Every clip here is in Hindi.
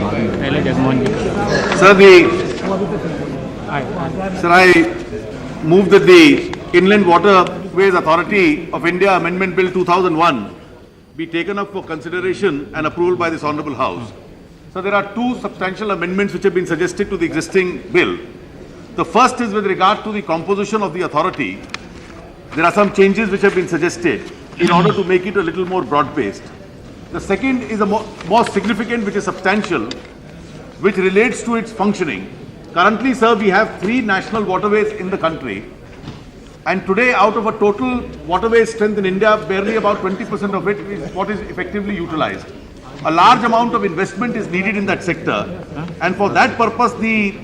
Sir, I move that the Inland Waterways Authority of India Amendment Bill 2001 be taken up for consideration and approval by this Honourable House. So there are two substantial amendments which have been suggested to the existing bill. The first is with regard to the composition of the authority. There are some changes which have been suggested in order to make it a little more broad-based. The second is a more significant, which is substantial, which relates to its functioning. Currently, sir, we have 3 national waterways in the country, and today out of a total waterway strength in India, barely about 20% of it is what is effectively utilized. A large amount of investment is needed in that sector, and for that purpose, the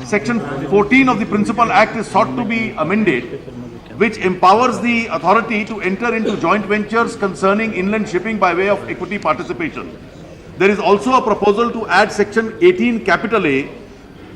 Section 14 of the Principal Act is sought to be amended, which empowers the authority to enter into joint ventures concerning inland shipping by way of equity participation. There is also a proposal to add Section 18 capital A.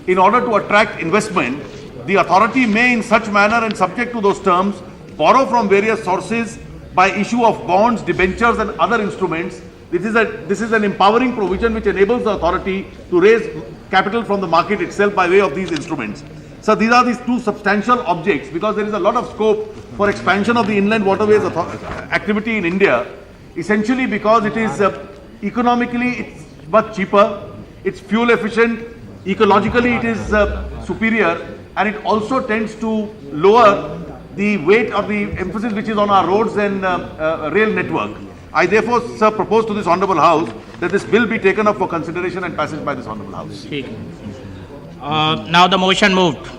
In order to attract investment, the authority may in such manner and subject to those terms borrow from various sources by issue of bonds, debentures and other instruments. This is an empowering provision which enables the authority to raise capital from the market itself by way of these instruments. So these are these two substantial objects, because there is a lot of scope for expansion of the inland waterways activity in India, essentially because it is economically it's much cheaper, it's fuel efficient, ecologically it is superior, and it also tends to lower the weight of the emphasis which is on our roads and rail network. I therefore, sir, propose to this Honourable House that this bill be taken up for consideration and passage by this Honourable House. Now the motion moved.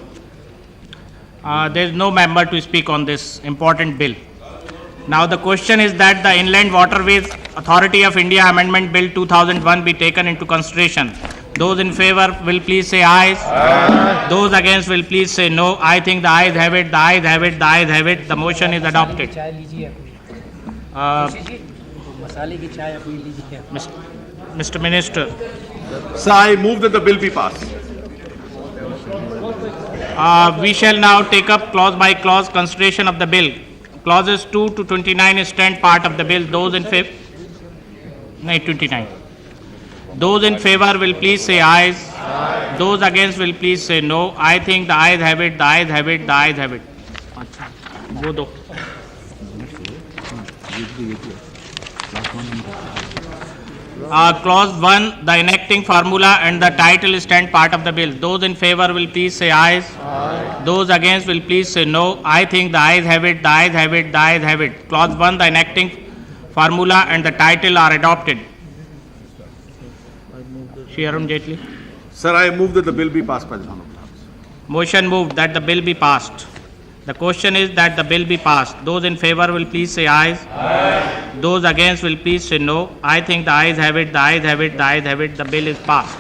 There is no member to speak on this important bill. Now the question is that the Inland Waterways Authority of India Amendment Bill 2001 be taken into consideration. Those in favour will please say ayes. Aye. Those against will please say no. I think the ayes have it, the ayes have it, the ayes have it. The motion is adopted. Mr. Minister. Sir, I move that the bill be passed. We shall now take up clause by clause consideration of the bill. Clauses 2 to 29 stand part of the bill. Those in favor? No, 29. Those in favor will please say ayes. Aye. Those against will please say no. I think the ayes have it, the ayes have it, the ayes have it. वो दो. Clause 1, the enacting formula and the title stand part of the bill. Those in favor will please say ayes. Aye. Those against will please say no. I think the ayes have it, the ayes have it, the ayes have it. Clause 1, the enacting formula and the title are adopted. Shri Arun Jaitley. Sir, I move that the bill be passed by the Honourable House. Motion moved that the bill be passed. The question is that the bill be passed. Those in favor will please say ayes. Aye. Those against will please say no. I think the ayes have it, the ayes have it, the ayes have it. The bill is passed.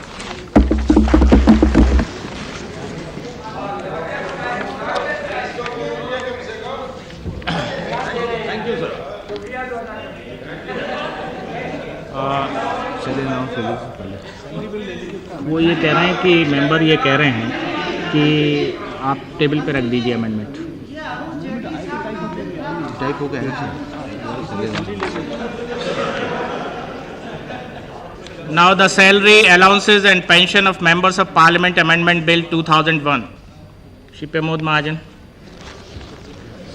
Thank you, sir. वो ये कह रहे हैं कि मेंबर ये कह रहे हैं कि आप टेबल पे रख दीजिए अमेंडमेंट. टाइप हो गया. Now the salary, allowances and pension of members of Parliament Amendment Bill 2001. Shri Pramod Mahajan.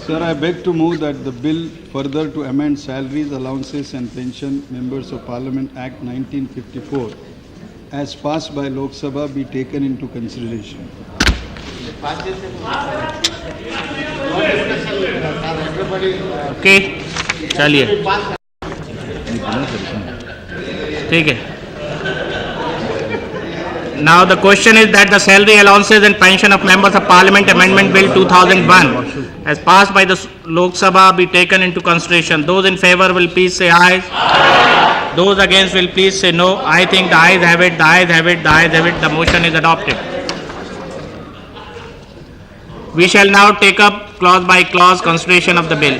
Sir, I beg to move that the bill further to amend salaries, allowances and pension members of Parliament Act 1954 as passed by Lok Sabha be taken into consideration. Okay, चलिए ठीक है. Now the question is that the salary, allowances and pension of members of Parliament Amendment Bill 2001 as passed by the Lok Sabha be taken into consideration. Those in favor will please say ayes. Aye. Those against will please say no. I think the ayes have it, the ayes have it, the ayes have it. The motion is adopted. We shall now take up clause by clause consideration of the bill.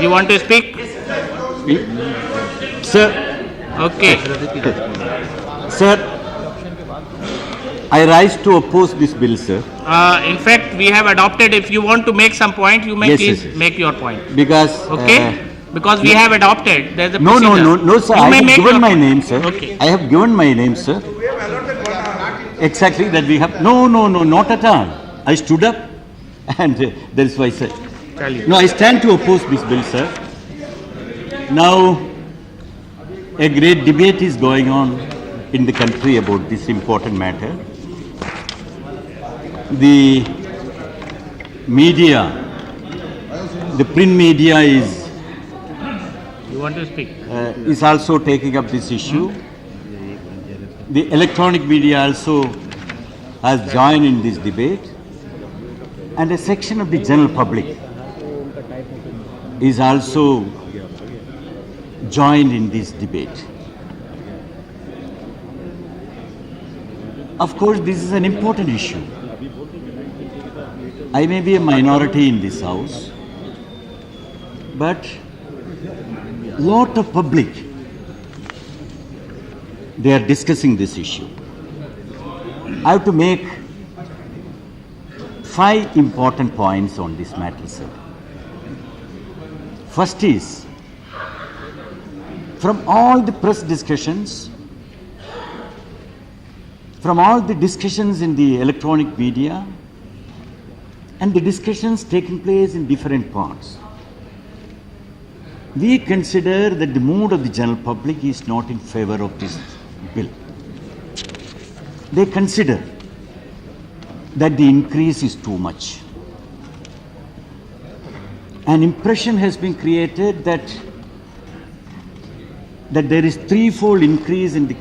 You want to speak? Sir. Okay. Sir, I rise to oppose this bill, sir. In fact, we have adopted. If you want to make some point, you may please make your point. Because okay. Because we have adopted, there's a No, procedure. no, sir. You I may have make given your- my name, sir. Okay. I have given my name, sir. Exactly, that we have, no, not at all. I stood up and that is why, sir. No, I stand to oppose this bill, sir. Now, a great debate is going on in the country about this important matter. The media, the print media You want to speak? is also taking up this issue. The electronic media also has joined in this debate, and a section of the general public is also joined in this debate. Of course, this is an important issue. I may be a minority in this house, but lot of public, they are discussing this issue. I have to make 5 important points on this matter, sir. First is, from all the press discussions, from all the discussions in the electronic media, and the discussions taking place in different parts, we consider that the mood of the general public is not in favor of this bill. They consider that the increase is too much. An impression has been created that there is threefold increase in the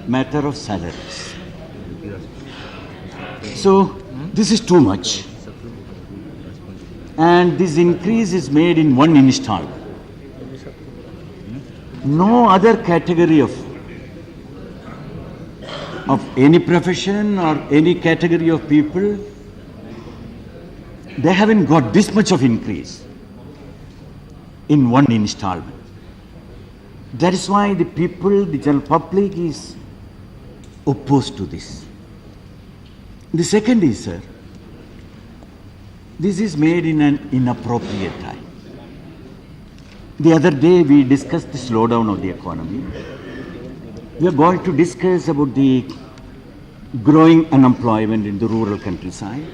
matter of salaries. So this is too much. And this increase is made in one installment. No other category of any profession or any category of people, they haven't got this much of increase in one installment. That is why the people, the general public is opposed to this. The second is, sir, this is made in an inappropriate time. The other day we discussed the slowdown of the economy. We are going to discuss about the growing unemployment in the rural countryside.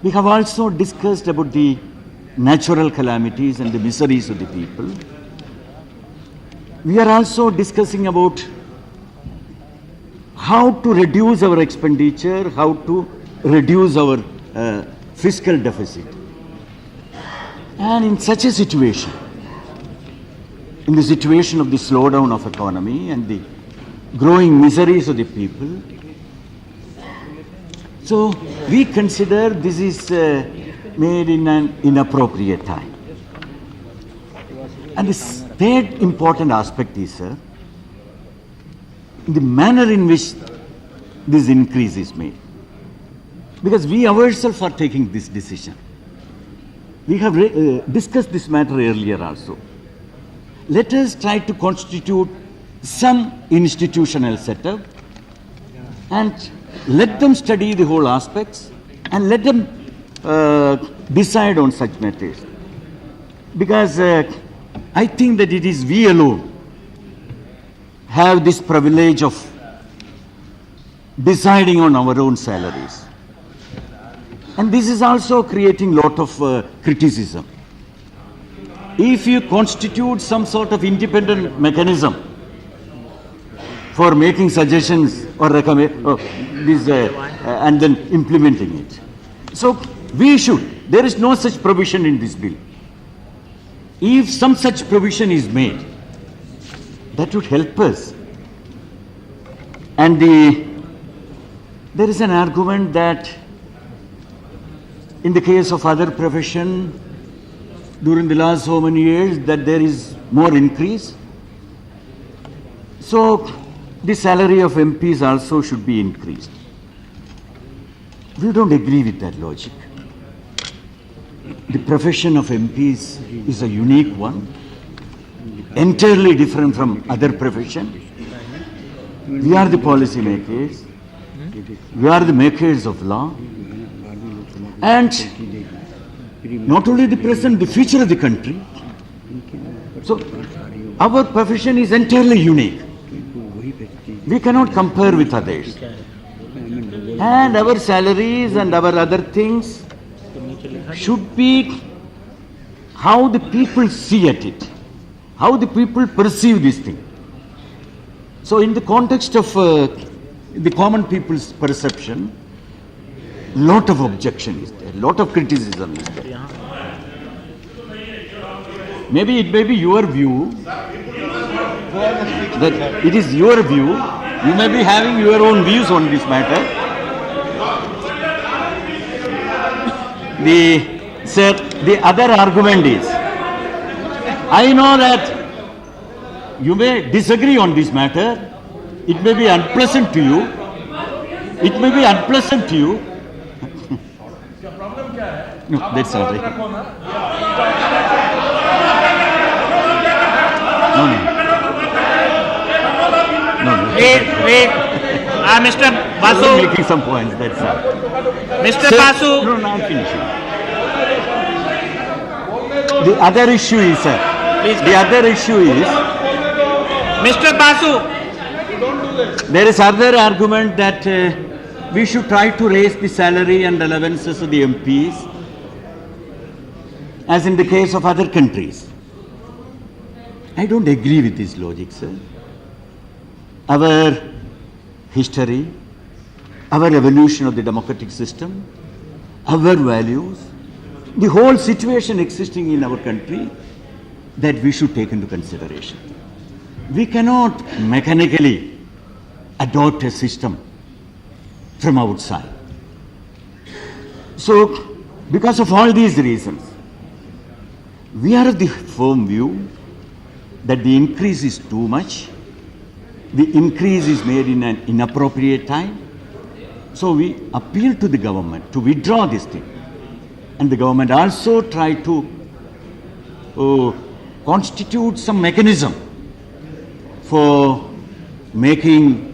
We have also discussed about the natural calamities and the miseries of the people. We are also discussing about how to reduce our expenditure, how to reduce our fiscal deficit. And in such a situation, in the situation of the slowdown of economy and the growing miseries of the people, so we consider this is made in an inappropriate time. And the third important aspect is, sir, the manner in which this increase is made. Because we ourselves are taking this decision. We have discussed this matter earlier also. Let us try to constitute some institutional setup and let them study the whole aspects and let them decide on such matters. Because I think that it is we alone have this privilege of deciding on our own salaries. And this is also creating lot of criticism. If you constitute some sort of independent mechanism for making suggestions or and then implementing it. So we should, there is no such provision in this bill. If some such provision is made, that would help us. And there is an argument that in the case of other profession, during the last so many years, that there is more increase. So the salary of MPs also should be increased. We don't agree with that logic. The profession of MPs is a unique one, entirely different from other profession. We are the policy makers. We are the makers of law. And not only the present, the future of the country, So, our profession is entirely unique. We cannot compare with others. And our salaries and our other things should be how the people see at it, how the people perceive this thing. So in the context of the common people's perception, lot of objection is there, lot of criticism is there. Maybe it may be your view, that it is your view, you may be having your own views on this matter. The other argument is, I know that you may disagree on this matter, it may be unpleasant to you, it may be unpleasant to you. No, that's all right. No. Wait. Mr. I'm Basu, making some points, that's all. Mr. Sir, Basu, No, I'm finishing. The other issue is, sir, Please. the other issue is, Mr. Basu, there is other argument that we should try to raise the salary and allowances of the MPs, as in the case of other countries. I don't agree with this logic, sir. Our history, our evolution of the democratic system, our values, the whole situation existing in our country, that we should take into consideration. We cannot mechanically adopt a system from outside. So, because of all these reasons, we are of the firm view that the increase is too much, the increase is made in an inappropriate time. So we appeal to the government to withdraw this thing. And the government also try to constitute some mechanism for making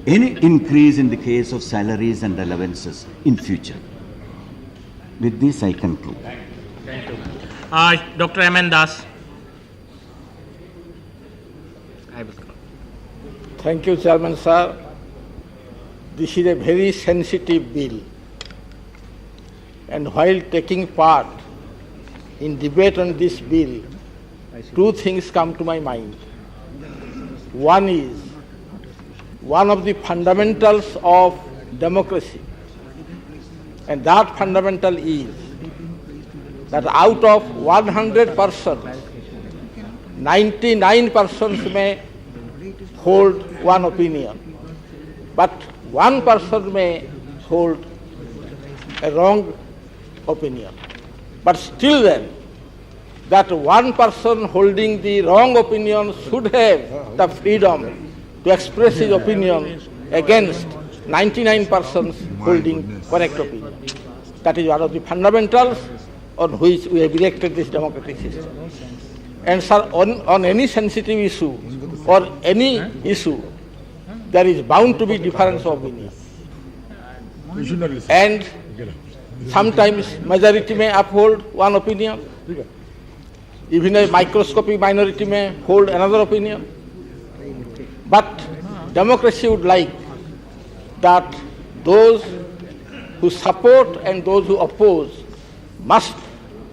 any increase in the case of salaries and allowances in future. With this I conclude. Dr. M.N. Das. Thank you, Chairman Sir. This is a very sensitive bill. And while taking part in debate on this bill, two things come to my mind. One is, one of the fundamentals of democracy, and that fundamental is that out of 100 persons, 99 persons may hold one opinion, but one person may hold a wrong opinion. But still then, that one person holding the wrong opinion should have the freedom to express his opinion against 99 persons holding correct opinion. That is one of the fundamentals on which we have erected this democratic system. And sir, on any sensitive issue or any issue, there is bound to be difference of opinion. And sometimes majority may uphold one opinion, even a microscopic minority may hold another opinion. But democracy would like that those who support and those who oppose must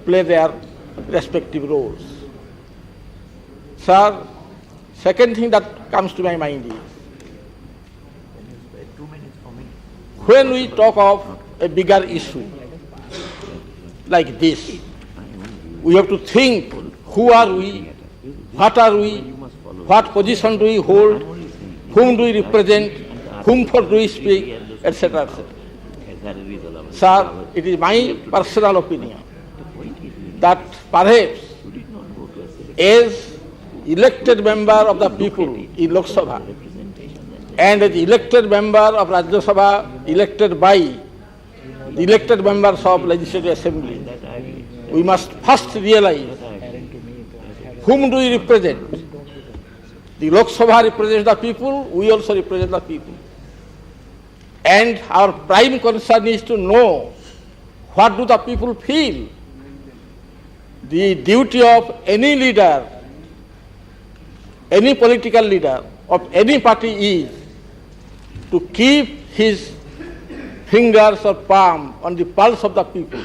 play their respective roles. Sir, second thing that comes to my mind is, when we talk of a bigger issue like this, we have to think, who are we, what are we, what position do we hold, whom do we represent, whom for do we speak, etc., etc. Sir, it is my personal opinion that perhaps as elected member of the people in Lok Sabha and as elected member of Rajya Sabha elected by the elected members of Legislative Assembly, we must first realize whom do we represent. The Lok Sabha represents the people, we also represent the people. And our prime concern is to know what do the people feel. the duty of any leader, any political leader of any party is to keep his fingers or palm on the pulse of the people.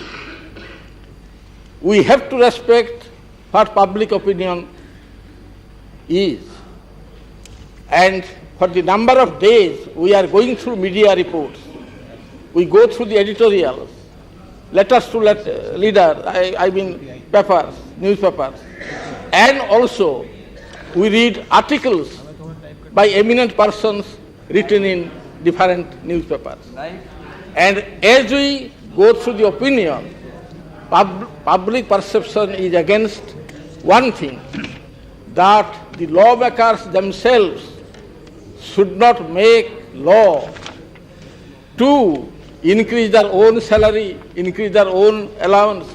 We have to respect what public opinion is. And for the number of days we are going through media reports, we go through the editorials, letters to leaders, I mean papers, newspapers, and also we read articles by eminent persons written in different newspapers. And as we go through the opinion, public perception is against one thing, that the lawmakers themselves should not make law to increase their own salary, increase their own allowance,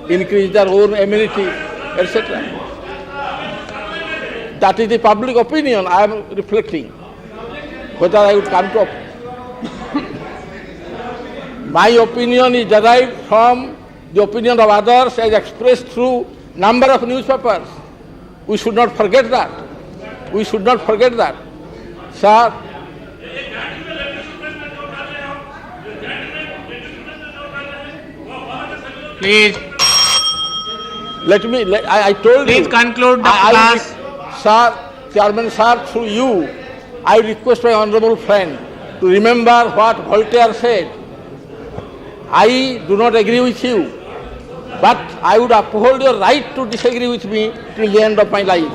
increase their own amenities, etc. That is the public opinion I am reflecting. Whether I would come to my opinion is derived from the opinion of others as expressed through number of newspapers. We should not forget that. We should not forget that. Sir, Please, I told please you. conclude the class. Sir, Chairman Sir, through you, I request my honorable friend to remember what Voltaire said. I do not agree with you, but I would uphold your right to disagree with me till the end of my life.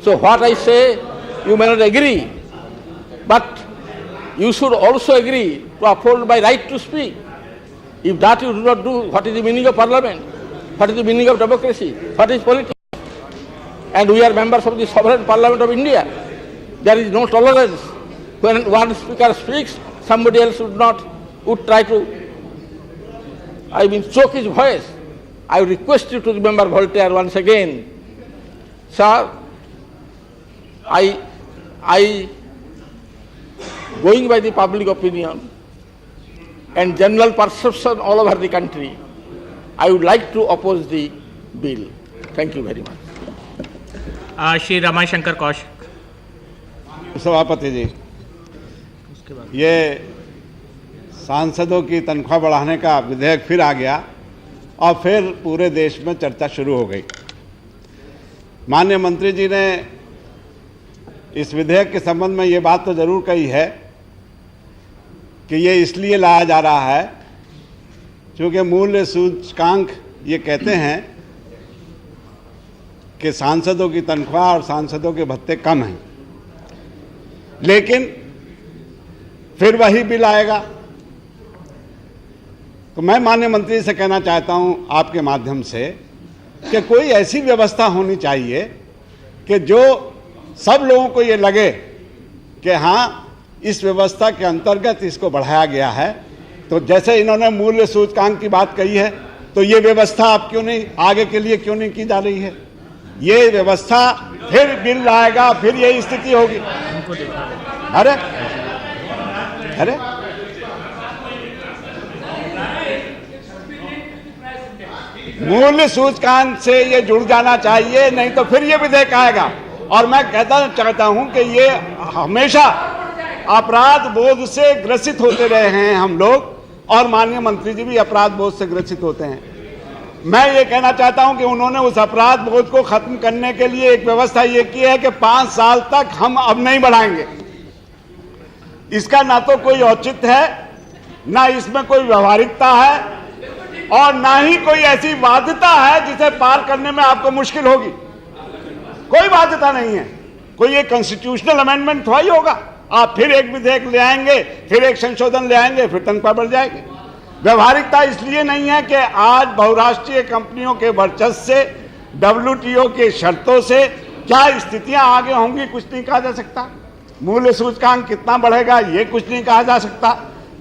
So what I say, you may not agree, but you should also agree to uphold my right to speak. If that you do not do, what is the meaning of parliament? What is the meaning of democracy? What is politics? And we are members of the sovereign parliament of India. There is no tolerance. When one speaker speaks, somebody else would try to choke his voice. I request you to remember Voltaire once again. Sir, I going by the public opinion and general perception all over the country, I would like to oppose the bill. Thank you very much. Shri Ramashankar Kaushik. सभापति जी, ये सांसदों की तनख्वाह बढ़ाने का विधेयक फिर आ गया और फिर पूरे देश में चर्चा शुरू हो गई। माननीय मंत्री जी ने इस विधेयक के संबंध में ये बात तो जरूर कही है कि ये इसलिए लाया जा रहा है क्योंकि मूल्य सूचकांक ये कहते हैं कि सांसदों की तनख्वाह और सांसदों के भत्ते कम हैं, लेकिन फिर वही बिल आएगा। तो मैं माननीय मंत्री से कहना चाहता हूं आपके माध्यम से कि कोई ऐसी व्यवस्था होनी चाहिए कि जो सब लोगों को ये लगे कि हाँ, इस व्यवस्था के अंतर्गत इसको बढ़ाया गया है। तो जैसे इन्होंने मूल्य सूचकांक की बात कही है, तो ये व्यवस्था आप क्यों नहीं आगे के लिए क्यों नहीं की जा रही है? ये व्यवस्था फिर बिल आएगा, फिर यही स्थिति होगी। अरे अरे मूल्य सूचकांक से ये जुड़ जाना चाहिए, नहीं तो फिर ये विधेयक आएगा। और मैं कहता चाहता हूं कि ये हमेशा अपराध बोध से ग्रसित होते रहे हैं हम लोग, और माननीय मंत्री जी भी अपराध बोध से ग्रसित होते हैं। मैं ये कहना चाहता हूं कि उन्होंने उस अपराध बोध को खत्म करने के लिए एक व्यवस्था ये की है कि 5 साल तक हम अब नहीं बढ़ाएंगे। इसका ना तो कोई औचित्य है, ना इसमें कोई व्यवहारिकता है, और ना ही कोई ऐसी बाध्यता है जिसे पार करने में आपको मुश्किल होगी। कोई बाध्यता नहीं है। कोई एक कॉन्स्टिट्यूशनल अमेंडमेंट थोड़ा ही होगा। आप फिर एक विधेयक ले आएंगे, फिर एक संशोधन ले आएंगे, फिर तनख्वाह बढ़ जाएगी। व्यवहारिकता इसलिए नहीं है कि आज बहुराष्ट्रीय कंपनियों के वर्चस्व से, WTO के शर्तों से क्या स्थितियां आगे होंगी कुछ नहीं कहा जा सकता। मूल्य सूचकांक कितना बढ़ेगा ये कुछ नहीं कहा जा सकता।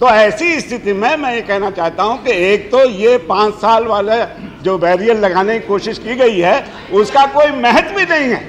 तो ऐसी स्थिति में मैं ये कहना चाहता हूं कि एक तो ये 5 साल वाले जो बैरियर लगाने की कोशिश की गई है उसका कोई महत्व ही नहीं है,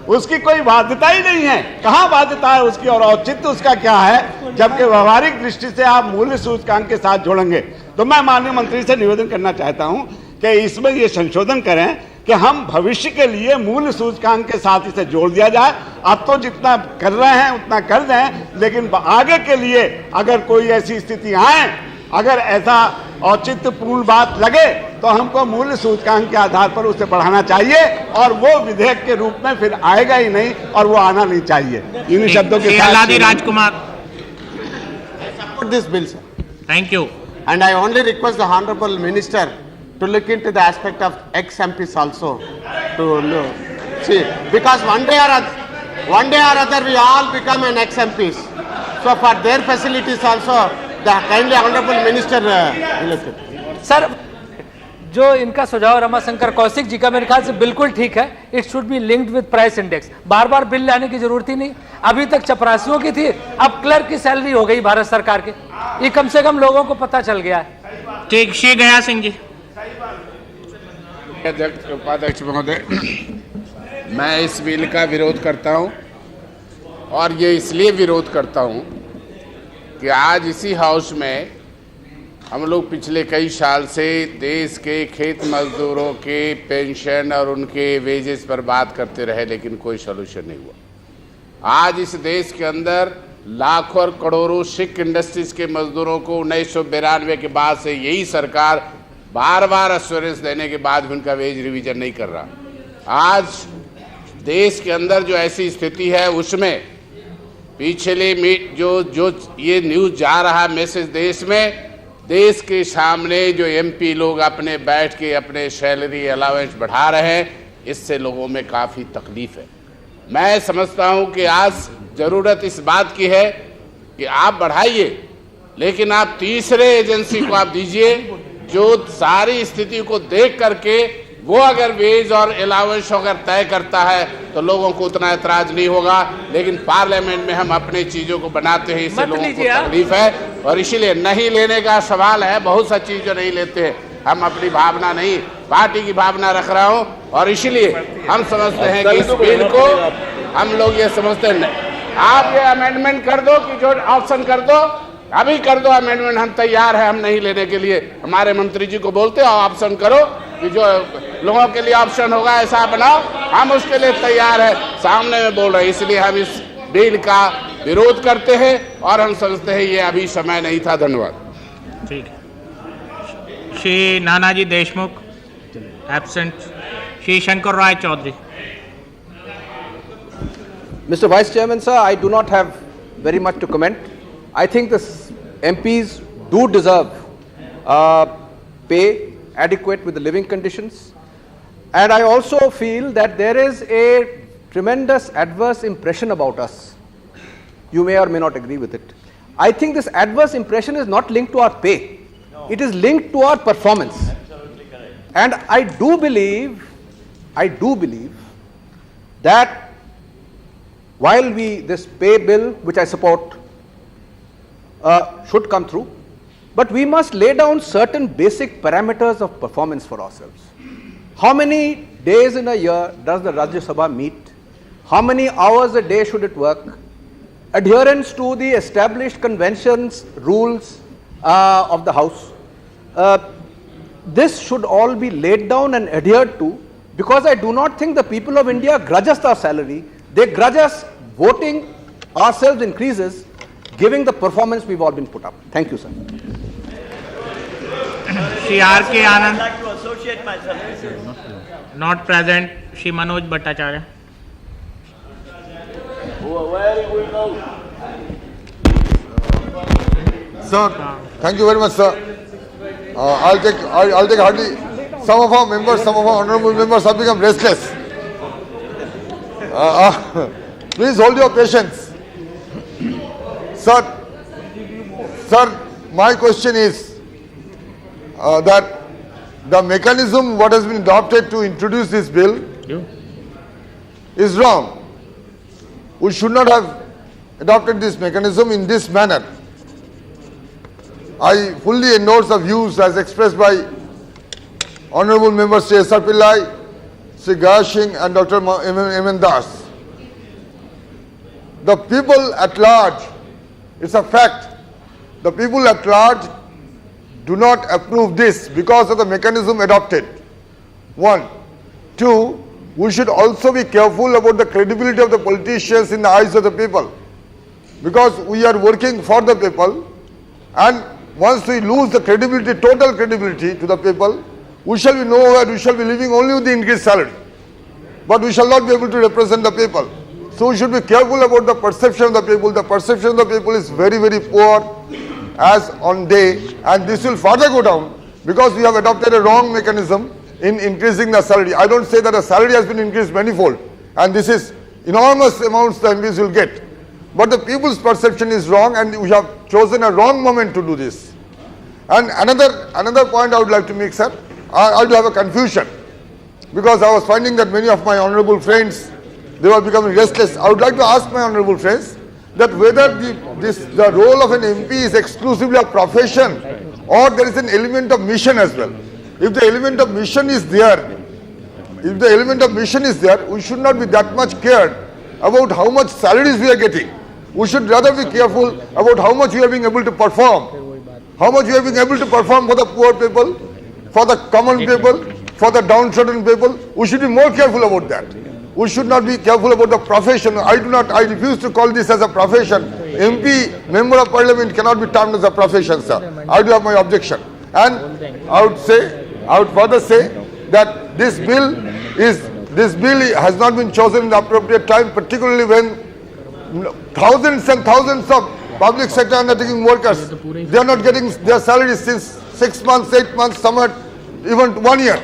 उसकी कोई बाध्यता ही नहीं है। कहाँ बाध्यता है उसकी और औचित्य उसका क्या है, जबकि व्यवहारिक दृष्टि से आप मूल्य सूचकांक के साथ जोड़ेंगे। तो मैं माननीय मंत्री से निवेदन करना चाहता हूं कि इसमें ये संशोधन करें कि हम भविष्य के लिए मूल्य सूचकांक के साथ इसे जोड़ दिया जाए। अब तो जितना कर रहे हैं उतना कर दें, लेकिन आगे के लिए अगर कोई ऐसी स्थिति आए, अगर ऐसा औचित्यपूर्ण बात लगे, तो हमको मूल्य सूचकांक के आधार पर उसे बढ़ाना चाहिए, और वो विधेयक के रूप में फिर आएगा ही नहीं, और वो आना नहीं चाहिए। इन शब्दों के साथ राजकुमार, support this bill, sir. Thank you. And I only request the Honorable Minister to look into the aspect of ex-MPs also to see, because one day or other we all become an ex-MPs. So for their facilities also, the kindly Honorable Minister will look at. Sir, जो इनका सुझाव रमाशंकर कौशिक जी का मेरे ख्याल से बिल्कुल ठीक है। It should be linked with price index. Bar bar bill लाने की जरूरत ही नहीं। अभी तक चपरासियों की थी, अब क्लर्क की सैलरी हो गई भारत सरकार के। ये कम से कम लोगों को पता चल गया है। ठीक, श्री गया सिंह जी। अध्यक्ष, उपाध्यक्ष महोदय, मैं इस बिल का विरोध करता हूं, और ये इसलिए विरोध करता हूं कि आज इसी हाउस में हम लोग पिछले कई साल से देश के खेत मजदूरों के पेंशन और उनके वेजेस पर बात करते रहे, लेकिन कोई सॉल्यूशन नहीं हुआ। आज इस देश के अंदर लाखों और करोड़ों सिख इंडस्ट्रीज के मजदूरों को 1992 के बाद से यही सरकार बार बार एश्योरेंस देने के बाद भी उनका वेज रिवीजन नहीं कर रहा। आज देश के अंदर जो ऐसी स्थिति है, उसमें पिछले जो ये न्यूज़ जा रहा है मैसेज देश में, देश के सामने जो एमपी लोग अपने बैठ के अपने सैलरी अलाउंस बढ़ा रहे हैं, इससे लोगों में काफ़ी तकलीफ है। मैं समझता हूं कि आज ज़रूरत इस बात की है कि आप बढ़ाइए, लेकिन आप तीसरे एजेंसी को आप दीजिए जो सारी स्थिति को देख करके वो अगर वेज और अलाउंस अगर तय करता है तो लोगों को उतना एतराज नहीं होगा। लेकिन पार्लियामेंट में हम अपने चीज़ों को बनाते हैं, इससे लोगों को तकलीफ है, और इसीलिए नहीं लेने का सवाल है। बहुत सा चीज़ जो नहीं लेते हैं, हम अपनी भावना नहीं, पार्टी की भावना रख रहा हूँ, और इसीलिए हम समझते हैं कि इस बिल को हम लोग ये समझते हैं, आप ये अमेंडमेंट कर दो कि जो ऑप्शन कर दो, अभी कर दो अमेंडमेंट, हम तैयार है, हम नहीं लेने के लिए। हमारे मंत्री जी को बोलते हो ऑप्शन करो, कि जो लोगों के लिए ऑप्शन होगा ऐसा बनाओ, हम उसके लिए तैयार है, सामने में बोल रहे हैं। इसलिए हम इस बिल का विरोध करते हैं, और हम समझते हैं ये अभी समय नहीं था। धन्यवाद। ठीक है। Shri Nanaji Deshmukh absent. Shri Shankar Rai Chaudhary. Mr. Vice Chairman, sir, I do not have very much to comment. I think the MPs do deserve pay adequate with the living conditions, and I also feel that there is a tremendous adverse impression about us. You may or may not agree with it. I think this adverse impression is not linked to our pay. No. It is linked to our performance. Absolutely correct. And I do believe that while this pay bill, which I support, should come through, but we must lay down certain basic parameters of performance for ourselves. How many days in a year does the Rajya Sabha meet? How many hours a day should it work? Adherence to the established conventions, rules of the House. This should all be laid down and adhered to, because I do not think the people of India grudge us our salary. They grudge us voting ourselves increases, giving the performance we've all been put up. Thank you, sir. Shri R.K. Anand. I would like to associate myself. Not present. Shri Manoj Bhattacharya. Where we go? Sir, thank you very much, sir. I'll take hardly. Some of our members, some of our honourable members have become restless. Please hold your patience. Sir, my question is that the mechanism what has been adopted to introduce this bill is wrong. We should not have adopted this mechanism in this manner. I fully endorse the views as expressed by Honourable Members Sri S.R. Pillai, Sri Gaya Singh and Dr. M.N. Das. The people at large, it's a fact, the people at large do not approve this because of the mechanism adopted. 1. 2. We should also be careful about the credibility of the politicians in the eyes of the people, because we are working for the people, and once we lose the credibility, total credibility to the people, we shall be nowhere, we shall be living only with the increased salary, but we shall not be able to represent the people. So we should be careful about the perception of the people. The perception of the people is very, very poor as on day, and this will further go down because we have adopted a wrong mechanism in increasing the salary. I don't say that the salary has been increased manifold, and this is enormous amounts the MPs will get. But the people's perception is wrong, and we have chosen a wrong moment to do this. And another point I would like to make, sir, I do have a confusion, because I was finding that many of my honorable friends, they were becoming restless. I would like to ask my honorable friends that whether the role of an MP is exclusively a profession, or there is an element of mission as well. If the element of mission is there, we should not be that much cared about how much salaries we are getting. We should rather be careful about how much we are being able to perform. How much we are being able to perform for the poor people, for the common people, for the downtrodden people. We should be more careful about that. We should not be careful about the profession. I refuse to call this as a profession. MP, Member of Parliament cannot be termed as a profession, sir. I do have my objection. And I would further say that this bill has not been chosen in the appropriate time, particularly when thousands and thousands of public sector undertaking workers, they are not getting their salaries since 6 months, 8 months, some are even 1 year.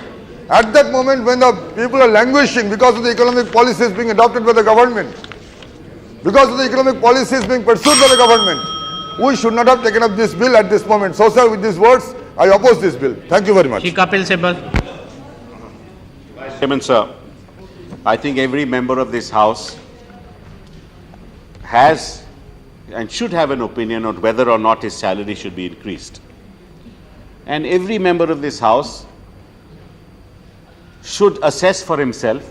At that moment when the people are languishing because of the economic policies being adopted by the government, because of the economic policies being pursued by the government, we should not have taken up this bill at this moment. So, sir, with these words, I oppose this bill. Thank you very much. Kapil Sibal. Chairman, sir, I think every member of this House has and should have an opinion on whether or not his salary should be increased. And every member of this House should assess for himself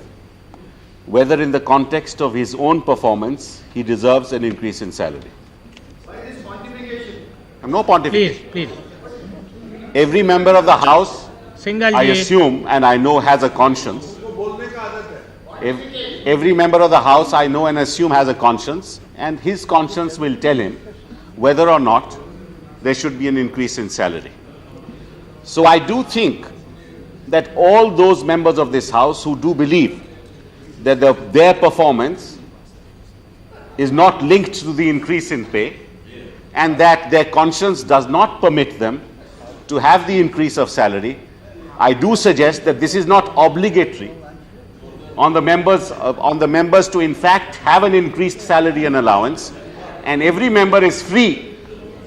whether in the context of his own performance he deserves an increase in salary. No pontification. Please. Every member of the House, I assume and I know, has a conscience. Every member of the House, I know and assume, has a conscience, and his conscience will tell him whether or not there should be an increase in salary. So I do think that all those members of this House who do believe that their performance is not linked to the increase in pay, and that their conscience does not permit them to have the increase of salary, I do suggest that this is not obligatory on the members to in fact have an increased salary and allowance, and every member is free,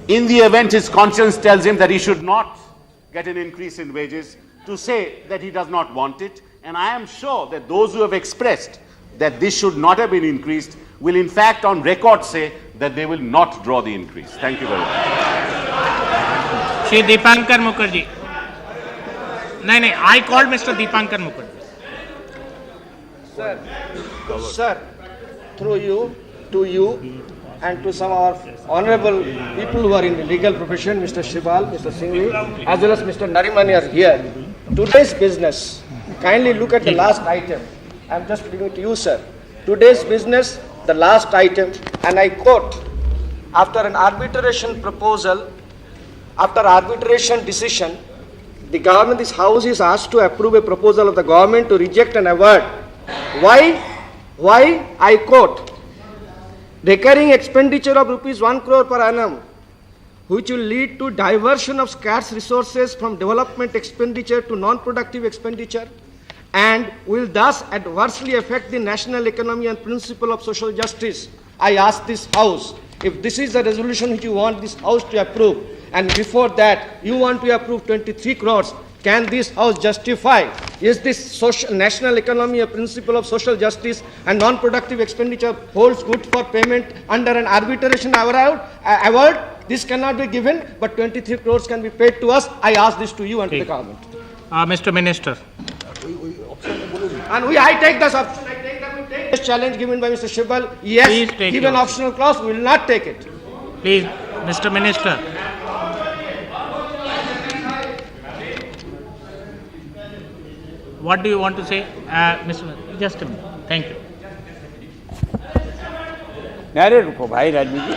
in the event his conscience tells him that he should not get an increase in wages, to say that he does not want it. And I am sure that those who have expressed that this should not have been increased will in fact on record say that they will not draw the increase. Thank you very much. Shri Deepankar Mukherjee. No, I called Mr. Deepankar Mukherjee. Sir, through you, to you, and to some of our honorable people who are in the legal profession, Mr. Shibal, Mr. Singhvi, as well as Mr. Narimani are here. Today's business, kindly look at the last item. I'm just reading it to you, sir. Today's business, the last item, and I quote, after an arbitration proposal, after arbitration decision, the government, this House is asked to approve a proposal of the government to reject an award. Why? I quote, recurring expenditure of rupees 1 crore per annum, which will lead to diversion of scarce resources from development expenditure to non-productive expenditure, and will thus adversely affect the national economy and principle of social justice. I ask this House, if this is the resolution which you want this House to approve, and before that you want to approve 23 crores, can this House justify, is this social, national economy a principle of social justice and non-productive expenditure holds good for payment under an arbitration award? This cannot be given, but 23 crores can be paid to us. I ask this to you and to the government. Mr. Minister. And I take this option. I take this challenge given by Mr. Shibal. Yes, give an optional clause. We will not take it. Please, Mr. Minister. what do you want to say? Mr. Just a minute. Thank you. अरे रुको भाई राजवी जी,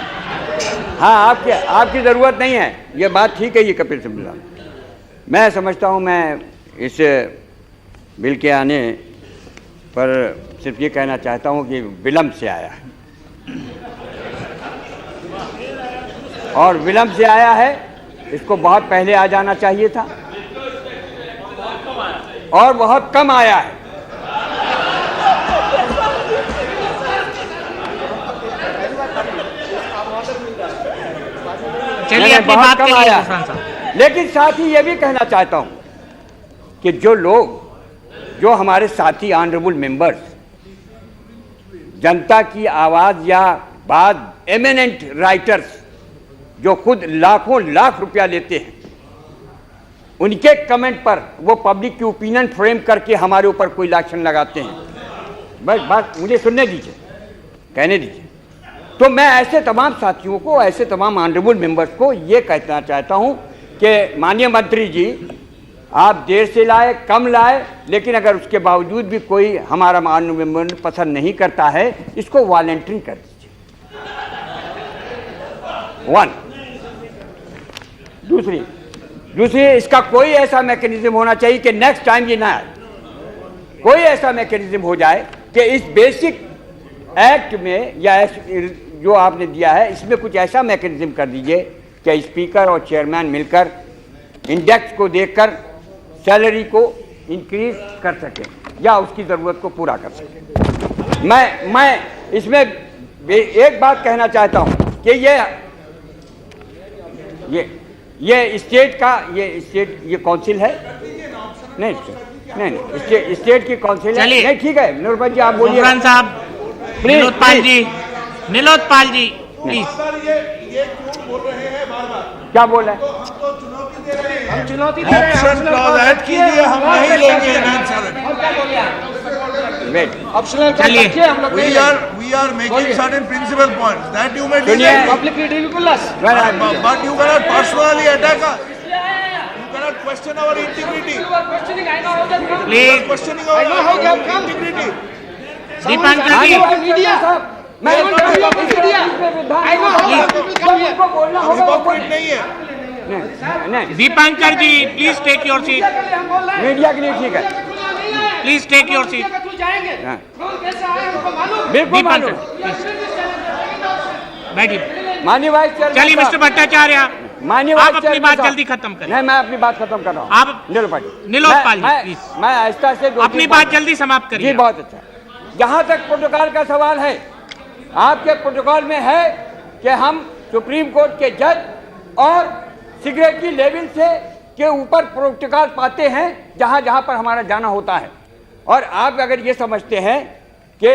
हाँ आपकी ज़रूरत नहीं है, ये बात ठीक है। ये कपिल सिब्बल साहब, मैं समझता हूँ, मैं इस बिल के आने पर सिर्फ ये कहना चाहता हूँ कि विलम्ब से आया है, और विलम्ब से आया है, इसको बहुत पहले आ जाना चाहिए था और बहुत कम आया है। चलिए अपनी बात के लिए गुफरान साहब। लेकिन साथ ही ये भी कहना चाहता हूं कि जो हमारे साथी ऑनरेबल मेंबर्स जनता की आवाज या बाद एमिनेंट राइटर्स जो खुद लाखों लाख रुपया लेते हैं, उनके कमेंट पर वो पब्लिक की ओपिनियन फ्रेम करके हमारे ऊपर कोई इलेक्शन लगाते हैं। बस बात मुझे सुनने दीजिए, कहने दीजिए। तो मैं ऐसे तमाम साथियों को, ऐसे तमाम ऑनरेबल मेंबर्स को ये कहना चाहता हूं कि माननीय मंत्री जी, आप देर से लाए, कम लाए, लेकिन अगर उसके बावजूद भी कोई हमारा ऑनरेबल मेंबर पसंद नहीं करता है, इसको वॉलंटरी कर दीजिए। वन, दूसरी इसका कोई ऐसा मैकेनिज्म होना चाहिए कि नेक्स्ट टाइम ये ना आए। कोई ऐसा मैकेनिज्म हो जाए कि इस बेसिक एक्ट में या जो आपने दिया है, इसमें कुछ ऐसा मैकेनिज्म कर दीजिए कि स्पीकर और चेयरमैन मिलकर इंडेक्स को देखकर सैलरी को इंक्रीज कर सकें या उसकी ज़रूरत को पूरा कर सकें। मैं इसमें एक बात कहना चाहता हूं कि ये स्टेट का ये काउंसिल है, नहीं स्टेट की काउंसिल है। नहीं, ठीक है नूरपत जी, आप बोलिए। गुफरान साहब, नीलोत्पाल जी प्लीज। ये क्यों बोल रहे हैं बार-बार? क्या बोल रहे हैं? हम चुनौती दे रहे हैं। ऑप्शन क्लॉज ऐड कीजिए, हम नहीं लेंगे इन्हेंसर। ऑप्शनल चलिए, हम लोग we are making certain principal points that you may सुनिए, disagree. publicly ridiculous. But you cannot personally attack us. You cannot question our integrity. You are questioning, I know how that comes. You are questioning I know how our that comes. integrity. Dipankar ji, Media. मैं I know how that people come here. Hypocrite नहीं है। नहीं, Dipankar ji please take your seat. Media के लिए ठीक है, प्लीज टेक योर सीट। बिल्कुल मालूम। बैठिए। माननीय वाइस चेयरमैन, चलिए मिस्टर भट्टाचार्य, माननीय आप वाइस अपनी चेयरमैन बात साहब। जल्दी खत्म करें। नहीं, मैं अपनी बात खत्म कर रहा हूँ। आप नीलोत्पाल जी प्लीज, मैं आहिस्ता से अपनी बात जल्दी समाप्त करिए। जी बहुत अच्छा। जहाँ तक प्रोटोकॉल का सवाल है, आपके प्रोटोकॉल में है कि हम सुप्रीम कोर्ट के जज और सिक्योरिटी लेवल से के ऊपर प्रोटोकॉल पाते हैं जहाँ जहाँ पर हमारा जाना होता है। और आप अगर ये समझते हैं कि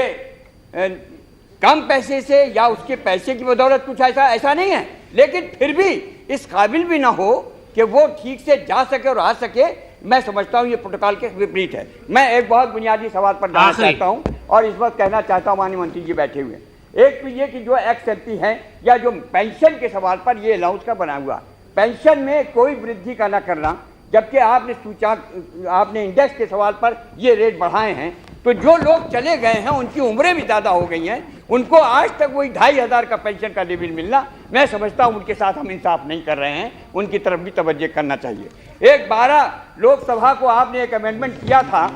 कम पैसे से या उसके पैसे की बदौलत कुछ ऐसा नहीं है, लेकिन फिर भी इस काबिल भी ना हो कि वो ठीक से जा सके और आ सके, मैं समझता हूँ ये प्रोटोकॉल के विपरीत है। मैं एक बहुत बुनियादी सवाल पर जाना चाहता हूँ और इस वक्त कहना चाहता हूँ, माननीय मंत्री जी बैठे हुए, एक तो ये कि जो एक्स एमपी हैं या जो पेंशन के सवाल पर ये अलाउंस का बना हुआ, पेंशन में कोई वृद्धि का न करना, जबकि आपने इंडेक्स के सवाल पर ये रेट बढ़ाए हैं, तो जो लोग चले गए हैं उनकी उम्रें भी ज़्यादा हो गई हैं, उनको आज तक वही 2500 का पेंशन का लेवल मिलना, मैं समझता हूँ उनके साथ हम इंसाफ नहीं कर रहे हैं, उनकी तरफ भी तवज्जो करना चाहिए। एक 12 लोकसभा को आपने एक अमेंडमेंट किया था,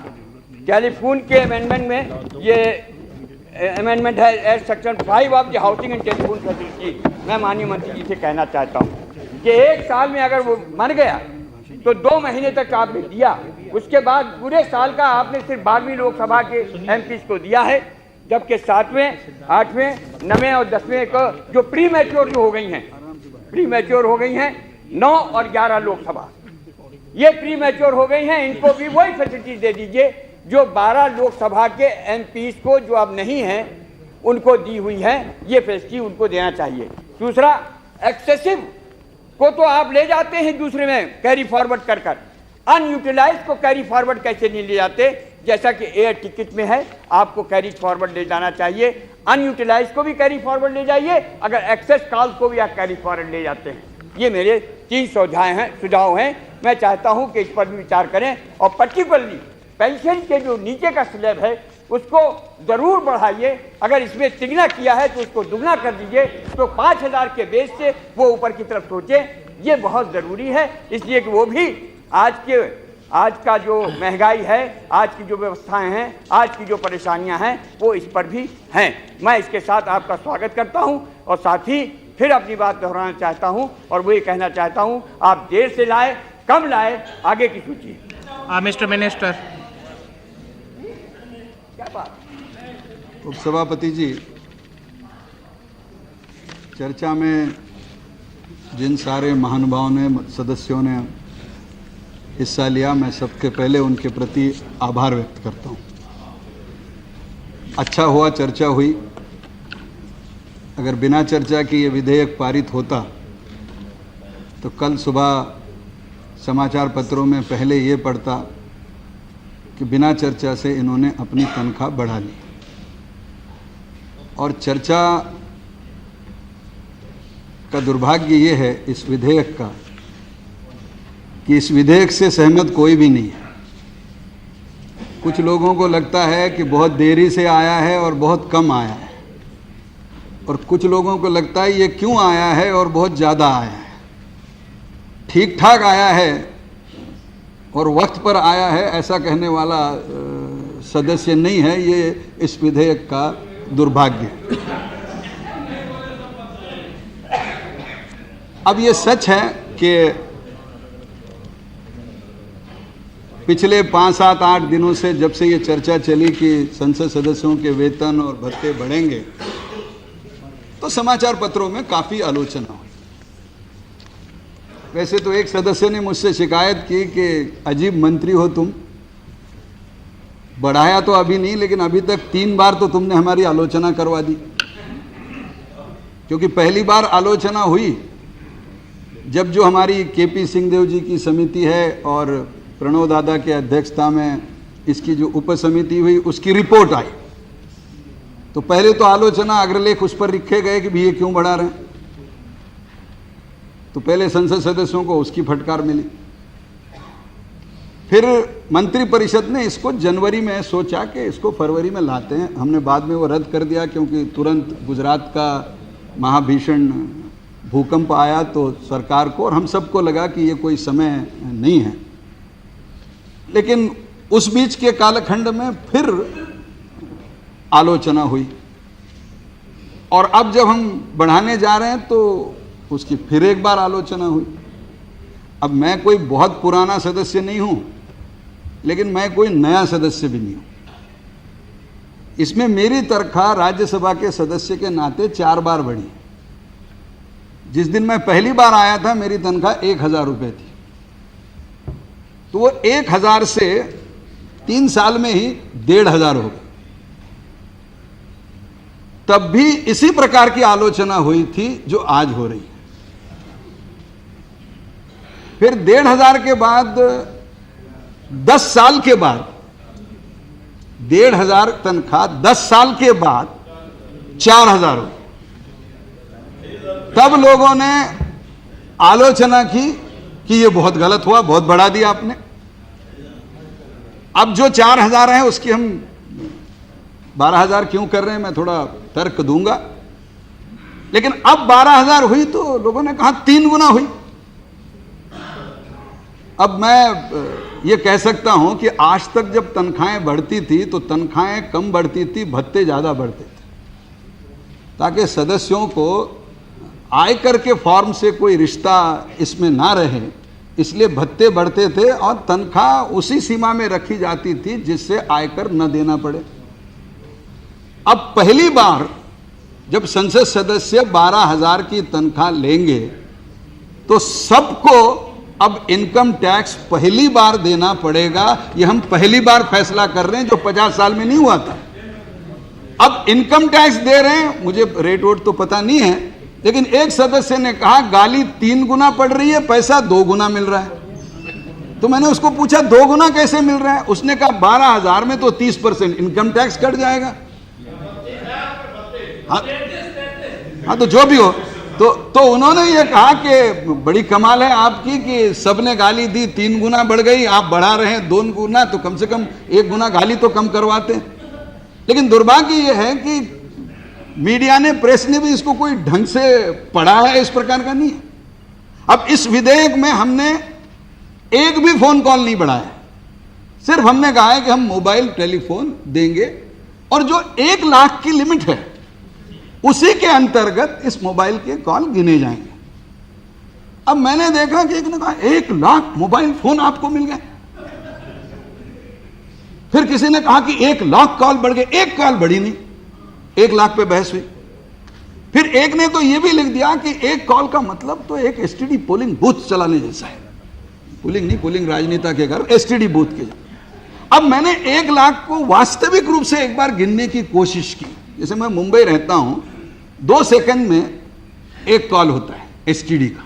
टेलीफोन के अमेंडमेंट में ये अमेंडमेंट है at section 5 of the housing and telephone facility. मैं माननीय मंत्री जी से कहना चाहता हूँ कि 1 साल में अगर वो मर गया तो 2 महीने तक आपने दिया, उसके बाद पूरे साल का आपने सिर्फ 12वीं लोकसभा के एमपीज को दिया है, जबकि 7वें, 8वें, 9वें और 10वें को जो प्री मैच्योर जो हो गई हैं 9 और 11 लोकसभा, ये प्री मैच्योर हो गई हैं, इनको भी वही फैसिलिटीज दे दीजिए जो 12 लोकसभा के एमपीज को जो अब नहीं हैं उनको दी हुई है, ये फैसिलिटी उनको देना चाहिए। दूसरा, एक्सेसिव को तो आप ले जाते हैं दूसरे में कैरी फॉरवर्ड कर अनयूटिलाइज को कैरी फॉरवर्ड कैसे नहीं ले जाते, जैसा कि एयर टिकट में है, आपको कैरी फॉरवर्ड ले जाना चाहिए, अनयूटिलाइज को भी कैरी फॉरवर्ड ले जाइए, अगर एक्सेस कॉल्स को भी आप कैरी फॉरवर्ड ले जाते हैं। ये मेरे 3 सुझाव हैं। मैं चाहता हूं कि इस पर भी विचार करें और पर्टिकुलरली पेंशन के जो नीचे का स्लैब है उसको जरूर बढ़ाइए। अगर इसमें तिगुना किया है तो उसको दुगना कर दीजिए, तो 5,000 के बेस से वो ऊपर की तरफ सोचे। ये बहुत ज़रूरी है, इसलिए कि वो भी आज का जो महंगाई है, आज की जो व्यवस्थाएं हैं, आज की जो परेशानियां हैं, वो इस पर भी हैं। मैं इसके साथ आपका स्वागत करता हूं और साथ ही फिर अपनी बात दोहराना चाहता हूं और वो ये कहना चाहता हूं, आप देर से लाए, कम लाए, आगे की सूची। Mister minister. क्या बात? उपसभापति जी, चर्चा में जिन सारे महानुभावों ने, सदस्यों ने हिस्सा लिया, मैं सबके पहले उनके प्रति आभार व्यक्त करता हूँ। अच्छा हुआ चर्चा हुई। अगर बिना चर्चा के ये विधेयक पारित होता तो कल सुबह समाचार पत्रों में पहले ये पढ़ता कि बिना चर्चा से इन्होंने अपनी तनख्वाह बढ़ा ली। और चर्चा का दुर्भाग्य ये है इस विधेयक का कि इस विधेयक से सहमत कोई भी नहीं है। कुछ लोगों को लगता है कि बहुत देरी से आया है और बहुत कम आया है, और कुछ लोगों को लगता है ये क्यों आया है और बहुत ज़्यादा आया है। ठीक ठाक आया है और वक्त पर आया है ऐसा कहने वाला सदस्य नहीं है। ये इस विधेयक का दुर्भाग्य है। अब ये सच है कि पिछले 5, 7, 8 दिनों से जब से ये चर्चा चली कि संसद सदस्यों के वेतन और भत्ते बढ़ेंगे, तो समाचार पत्रों में काफ़ी आलोचना हुई। वैसे तो एक सदस्य ने मुझसे शिकायत की कि अजीब मंत्री हो तुम, बढ़ाया तो अभी नहीं, लेकिन अभी तक 3 बार तो तुमने हमारी आलोचना करवा दी। क्योंकि पहली बार आलोचना हुई जब जो हमारी केपी सिंहदेव जी की समिति है और प्रणव दादा के अध्यक्षता में इसकी जो उपसमिति हुई उसकी रिपोर्ट आई, तो पहले तो आलोचना अग्रलेख उस पर लिखे गए कि भी ये क्यों बढ़ा रहे हैं। तो पहले संसद सदस्यों को उसकी फटकार मिली। फिर मंत्रिपरिषद ने इसको जनवरी में सोचा कि इसको फरवरी में लाते हैं। हमने बाद में वो रद्द कर दिया क्योंकि तुरंत गुजरात का महाभीषण भूकंप आया, तो सरकार को और हम सबको लगा कि ये कोई समय नहीं है। लेकिन उस बीच के कालखंड में फिर आलोचना हुई और अब जब हम बढ़ाने जा रहे हैं तो उसकी फिर एक बार आलोचना हुई। अब मैं कोई बहुत पुराना सदस्य नहीं हूं, लेकिन मैं कोई नया सदस्य भी नहीं हूं। इसमें मेरी तनख्वाह राज्यसभा के सदस्य के नाते 4 बार बढ़ी। जिस दिन मैं पहली बार आया था मेरी तनख्वाह 1,000 रुपये थी, तो वो 1,000 से 3 साल में ही 1,500 हो गई। तब भी इसी प्रकार की आलोचना हुई थी जो आज हो रही है। फिर 1,500 के बाद 10 साल के बाद 1,500 तनख्वाह 10 साल के बाद 4,000 हो। तब लोगों ने आलोचना की कि ये बहुत गलत हुआ, बहुत बढ़ा दिया आपने। अब जो 4,000 है उसकी हम 12,000 क्यों कर रहे हैं, मैं थोड़ा तर्क दूंगा। लेकिन अब 12,000 हुई तो लोगों ने कहा 3 गुना हुई। अब मैं ये कह सकता हूं कि आज तक जब तनख्वाहें बढ़ती थी तो तनख्वाहें कम बढ़ती थी, भत्ते ज्यादा बढ़ते थे, ताकि सदस्यों को आयकर के फॉर्म से कोई रिश्ता इसमें ना रहे, इसलिए भत्ते बढ़ते थे और तनख्वाह उसी सीमा में रखी जाती थी जिससे आयकर न देना पड़े। अब पहली बार जब संसद सदस्य 12,000 की तनख्वाह लेंगे तो सबको अब इनकम टैक्स पहली बार देना पड़ेगा। ये हम पहली बार फैसला कर रहे हैं जो 50 साल में नहीं हुआ था। अब इनकम टैक्स दे रहे हैं, मुझे रेट वोट तो पता नहीं है, लेकिन एक सदस्य ने कहा गाली 3 गुना पड़ रही है, पैसा 2 गुना मिल रहा है। तो मैंने उसको पूछा 2 गुना कैसे मिल रहा है? उसने कहा 12,000 में तो 30% इनकम टैक्स कट जाएगा। हाँ, तो जो भी हो, तो उन्होंने ये कहा कि बड़ी कमाल है आपकी कि सबने गाली दी 3 गुना बढ़ गई, आप बढ़ा रहे हैं 2 गुना, तो कम से कम 1 गुना गाली तो कम करवाते। लेकिन दुर्भाग्य ये है कि मीडिया ने, प्रेस ने भी इसको कोई ढंग से पढ़ा है, इस प्रकार का नहीं है। अब इस विधेयक में हमने एक भी फोन कॉल नहीं बढ़ाया, सिर्फ हमने कहा है कि हम मोबाइल टेलीफोन देंगे और जो 1 लाख की लिमिट है उसी के अंतर्गत इस मोबाइल के कॉल गिने जाएंगे। अब मैंने देखा कि एक ने कहा 1 लाख मोबाइल फोन आपको मिल गए, फिर किसी ने कहा कि 1 लाख कॉल बढ़ गए, 1 कॉल बढ़ी नहीं, 1 लाख पे बहस हुई। फिर एक ने तो यह भी लिख दिया कि 1 कॉल का मतलब तो एक एसटीडी पोलिंग बूथ चलाने जैसा है। पोलिंग नहीं, पोलिंग राजनेता के घर, एसटीडी बूथ के। अब मैंने 1 लाख को वास्तविक रूप से एक बार गिनने की कोशिश की। जैसे मैं मुंबई रहता हूं, 2 सेकंड में 1 कॉल होता है एसटीडी का,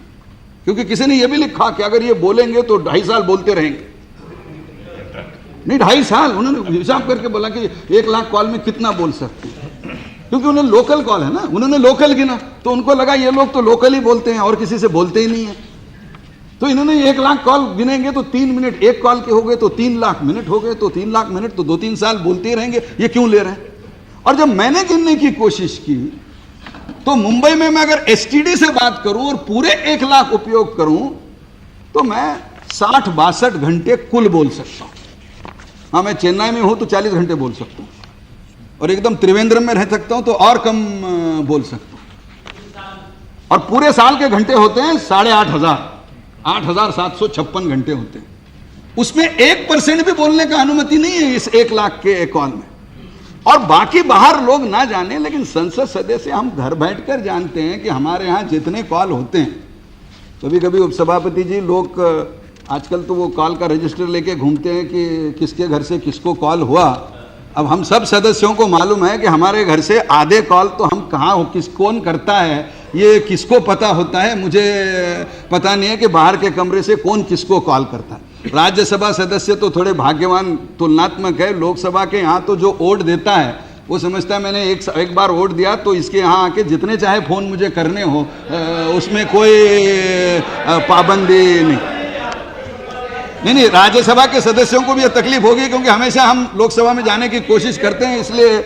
क्योंकि किसी ने यह भी लिखा कि अगर ये बोलेंगे तो 2.5 साल बोलते रहेंगे। नहीं, 2.5 साल उन्होंने हिसाब करके बोला कि 1 लाख कॉल में कितना बोल सकते हैं, क्योंकि उन्होंने लोकल कॉल है ना, उन्होंने लोकल गिना, तो उनको लगा ये लोग तो लोकल ही बोलते हैं और किसी से बोलते ही नहीं है। तो इन्होंने 1 लाख कॉल गिनेंगे तो 3 मिनट 1 कॉल के हो गए, तो 3 लाख मिनट हो गए, तो 3 लाख मिनट तो 2-3 साल बोलते ही रहेंगे, ये क्यों ले रहे हैं। और जब मैंने गिनने की कोशिश की तो मुंबई में मैं अगर एसटीडी से बात करूं और पूरे 1 लाख उपयोग करूं तो मैं 60-62 घंटे कुल बोल सकता हूं। हाँ, मैं चेन्नई में हूं तो 40 घंटे बोल सकता हूं, और एकदम त्रिवेंद्रम में रह सकता हूं तो और कम बोल सकता हूं। और पूरे साल के घंटे होते हैं 8,500, 8,756 घंटे होते हैं। उसमें 1% भी बोलने का अनुमति नहीं है इस 1 लाख के कॉल में। और बाकी बाहर लोग ना जाने, लेकिन संसद सदस्य हम घर बैठकर जानते हैं कि हमारे यहां जितने कॉल होते हैं, कभी कभी उपसभापति जी, लोग आजकल तो वो कॉल का रजिस्टर लेके घूमते हैं कि किसके घर से किसको कॉल हुआ। अब हम सब सदस्यों को मालूम है कि हमारे घर से आधे कॉल तो हम कहाँ हो, कौन करता है, ये किसको पता होता है, मुझे पता नहीं है कि बाहर के कमरे से कौन किसको कॉल करता है। राज्यसभा सदस्य तो थोड़े भाग्यवान तुलनात्मक है, लोकसभा के यहाँ तो जो वोट देता है वो समझता है मैंने एक बार वोट दिया तो इसके यहाँ आके जितने चाहे फोन मुझे करने हो, उसमें कोई पाबंदी नहीं। राज्यसभा के सदस्यों को भी यह तकलीफ होगी, क्योंकि हमेशा हम लोकसभा में जाने की कोशिश करते हैं, इसलिए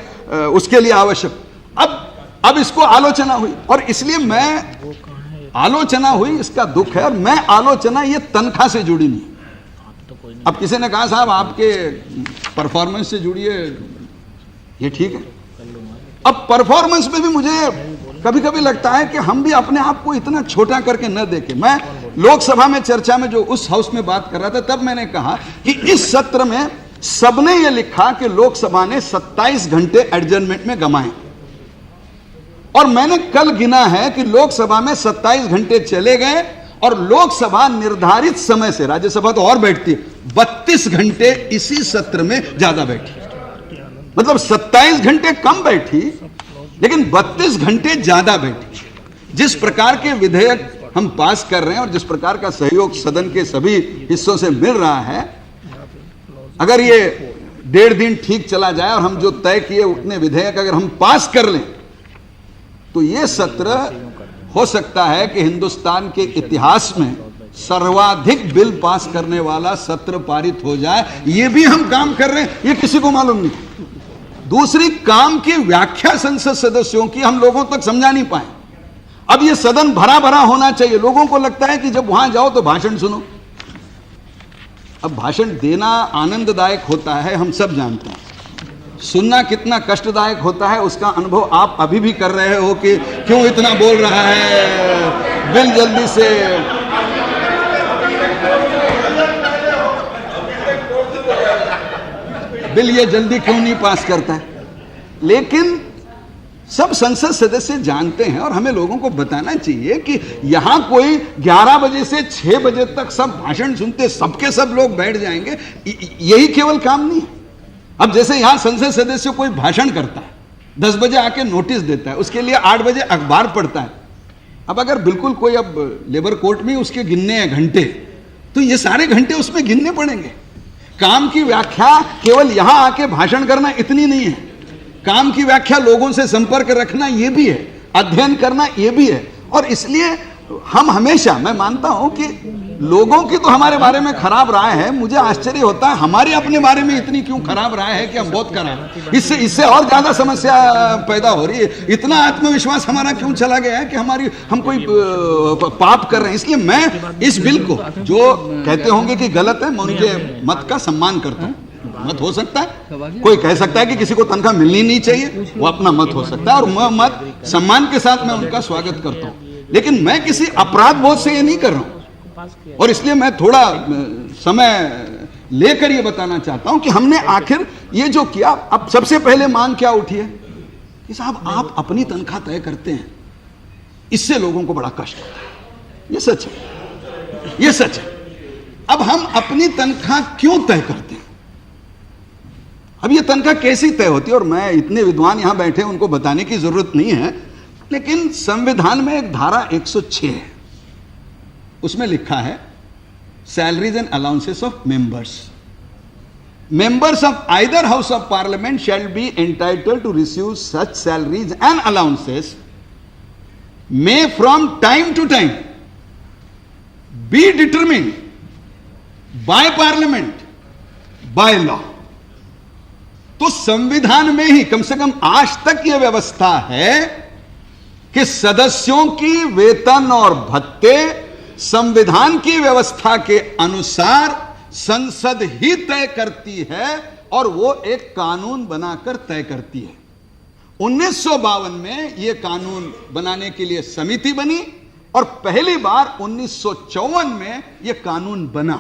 उसके लिए आवश्यक। अब इसको आलोचना हुई, और इसलिए मैं आलोचना हुई, इसका दुख है। और मैं आलोचना ये तनख्वाह से जुड़ी नहीं। अब किसी ने कहा साहब आपके परफॉर्मेंस से जुड़ी है, ये ठीक है। अब परफॉर्मेंस में भी मुझे कभी कभी लगता है कि हम भी अपने आप को इतना छोटा करके न देखें। मैं लोकसभा में चर्चा में जो उस हाउस में बात कर रहा था, तब मैंने कहा कि इस सत्र में सबने ये लिखा कि लोकसभा ने 27 घंटे एडजर्नमेंट में गंवाए, और मैंने कल गिना है कि लोकसभा में 27 घंटे चले गए और लोकसभा निर्धारित समय से, राज्यसभा तो और बैठती है, 32 घंटे इसी सत्र में ज्यादा बैठी। मतलब 27 घंटे कम बैठी, लेकिन 32 घंटे ज्यादा बैठी। जिस प्रकार के विधेयक हम पास कर रहे हैं और जिस प्रकार का सहयोग सदन के सभी हिस्सों से मिल रहा है, अगर ये 1.5 दिन ठीक चला जाए और हम जो तय किए उतने विधेयक अगर हम पास कर लें, तो ये सत्र हो सकता है कि हिंदुस्तान के इतिहास में सर्वाधिक बिल पास करने वाला सत्र पारित हो जाए। ये भी हम काम कर रहे हैं, ये किसी को मालूम नहीं। दूसरी, काम की व्याख्या संसद सदस्यों की हम लोगों तक समझा नहीं पाए। अब ये सदन भरा भरा होना चाहिए। लोगों को लगता है कि जब वहां जाओ तो भाषण सुनो। अब भाषण देना आनंददायक होता है, हम सब जानते हैं। सुनना कितना कष्टदायक होता है उसका अनुभव आप अभी भी कर रहे हो कि क्यों इतना बोल रहा है, बिल जल्दी से। बिल ये जल्दी क्यों नहीं पास करता है। लेकिन सब संसद सदस्य जानते हैं, और हमें लोगों को बताना चाहिए कि यहां कोई 11 बजे से 6 बजे तक सब भाषण सुनते, सबके सब लोग बैठ जाएंगे, यही केवल काम नहीं है। अब जैसे यहां संसद सदस्य कोई भाषण करता है, 10 बजे आके नोटिस देता है, उसके लिए 8 बजे अखबार पढ़ता है। अब अगर बिल्कुल कोई, अब लेबर कोर्ट में उसके गिनने हैं घंटे, तो ये सारे घंटे उसमें गिनने पड़ेंगे। काम की व्याख्या केवल यहां आके भाषण करना इतनी नहीं है। काम की व्याख्या लोगों से संपर्क रखना ये भी है, अध्ययन करना ये भी है, और इसलिए हम हमेशा, मैं मानता हूं कि लोगों की तो हमारे बारे में खराब राय है, मुझे आश्चर्य होता है हमारे अपने बारे में इतनी क्यों खराब राय है कि हम बहुत खराब, इससे और ज्यादा समस्या पैदा हो रही है। इतना आत्मविश्वास हमारा क्यों चला गया है कि हम कोई पाप कर रहे हैं। इसलिए मैं इस बिल को, जो कहते होंगे कि गलत है, मैं उनके मत का सम्मान करता हूं। मत हो सकता है, कोई कह सकता है कि किसी को तनख्वाह मिलनी नहीं चाहिए, वो अपना मत हो सकता है, और मैं मत सम्मान के साथ मैं उनका स्वागत करता हूं। लेकिन मैं किसी अपराध बोध से ये नहीं कर रहा हूं, और इसलिए मैं थोड़ा समय लेकर ये बताना चाहता हूं कि हमने आखिर ये जो किया, अब सबसे पहले मांग क्या उठी है कि साहब आप अपनी तनख्वाह तय करते हैं, इससे लोगों को बड़ा कष्ट होता है। ये सच है, ये सच है। अब हम अपनी तनख्वाह क्यों तय करते हैं? अब ये तनख्वाह कैसी तय होती है, और मैं, इतने विद्वान यहां बैठे उनको बताने की जरूरत नहीं है, लेकिन संविधान में एक धारा 106 है, उसमें लिखा है salaries and allowances of members of either house of Parliament shall be entitled to receive such salaries and allowances may from time to time be determined by Parliament by law. तो संविधान में ही कम से कम आज तक यह व्यवस्था है कि सदस्यों की वेतन और भत्ते संविधान की व्यवस्था के अनुसार संसद ही तय करती है, और वो एक कानून बनाकर तय करती है। 1952 में यह कानून बनाने के लिए समिति बनी, और पहली बार 1954 में यह कानून बना,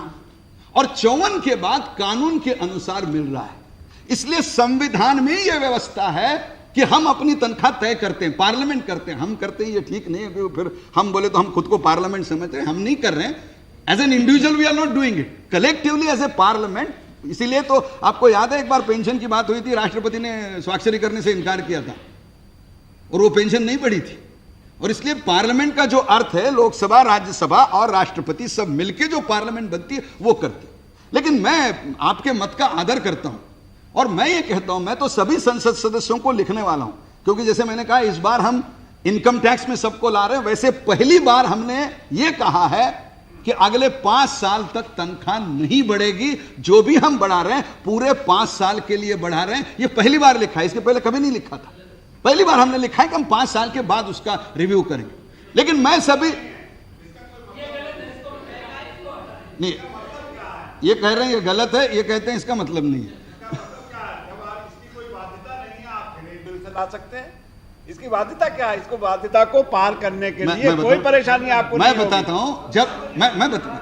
और 54 के बाद कानून के अनुसार मिल रहा है। इसलिए संविधान में यह व्यवस्था है कि हम अपनी तनख्वाह तय करते हैं, पार्लियामेंट करते हैं, हम करते हैं, ये ठीक नहीं है कि फिर हम बोले तो हम खुद को पार्लियामेंट समझ रहे हैं, हम नहीं कर रहे हैं। As an individual we are not doing it, collectively as a parliament. इसीलिए तो आपको याद है एक बार पेंशन की बात हुई थी, राष्ट्रपति ने स्वाक्षरी करने से इनकार किया था, और वो पेंशन नहीं बढ़ी थी। और इसलिए पार्लियामेंट का जो अर्थ है, लोकसभा, राज्यसभा और राष्ट्रपति सब मिलकर जो पार्लियामेंट बनती है वो करती है। लेकिन मैं आपके मत का आदर करता हूं, और मैं ये कहता हूं, मैं तो सभी संसद सदस्यों को लिखने वाला हूं, क्योंकि जैसे मैंने कहा इस बार हम इनकम टैक्स में सबको ला रहे हैं, वैसे पहली बार हमने ये कहा है कि अगले 5 साल तक तनख्वाह नहीं बढ़ेगी, जो भी हम बढ़ा रहे हैं पूरे 5 साल के लिए बढ़ा रहे हैं। ये पहली बार लिखा है, इसके पहले कभी नहीं लिखा था, पहली बार हमने लिखा है कि हम 5 साल के बाद उसका रिव्यू करेंगे। लेकिन मैं सभी नहीं, ये कह रहे हैं ये गलत है, ये कहते हैं इसका मतलब नहीं है। ला सकते हैं, इसकी बाध्यता क्या है? इसको बाध्यता को पार करने के लिए कोई परेशानी आपको नहीं होगी। मैं बताता हूं, जब मैं बता,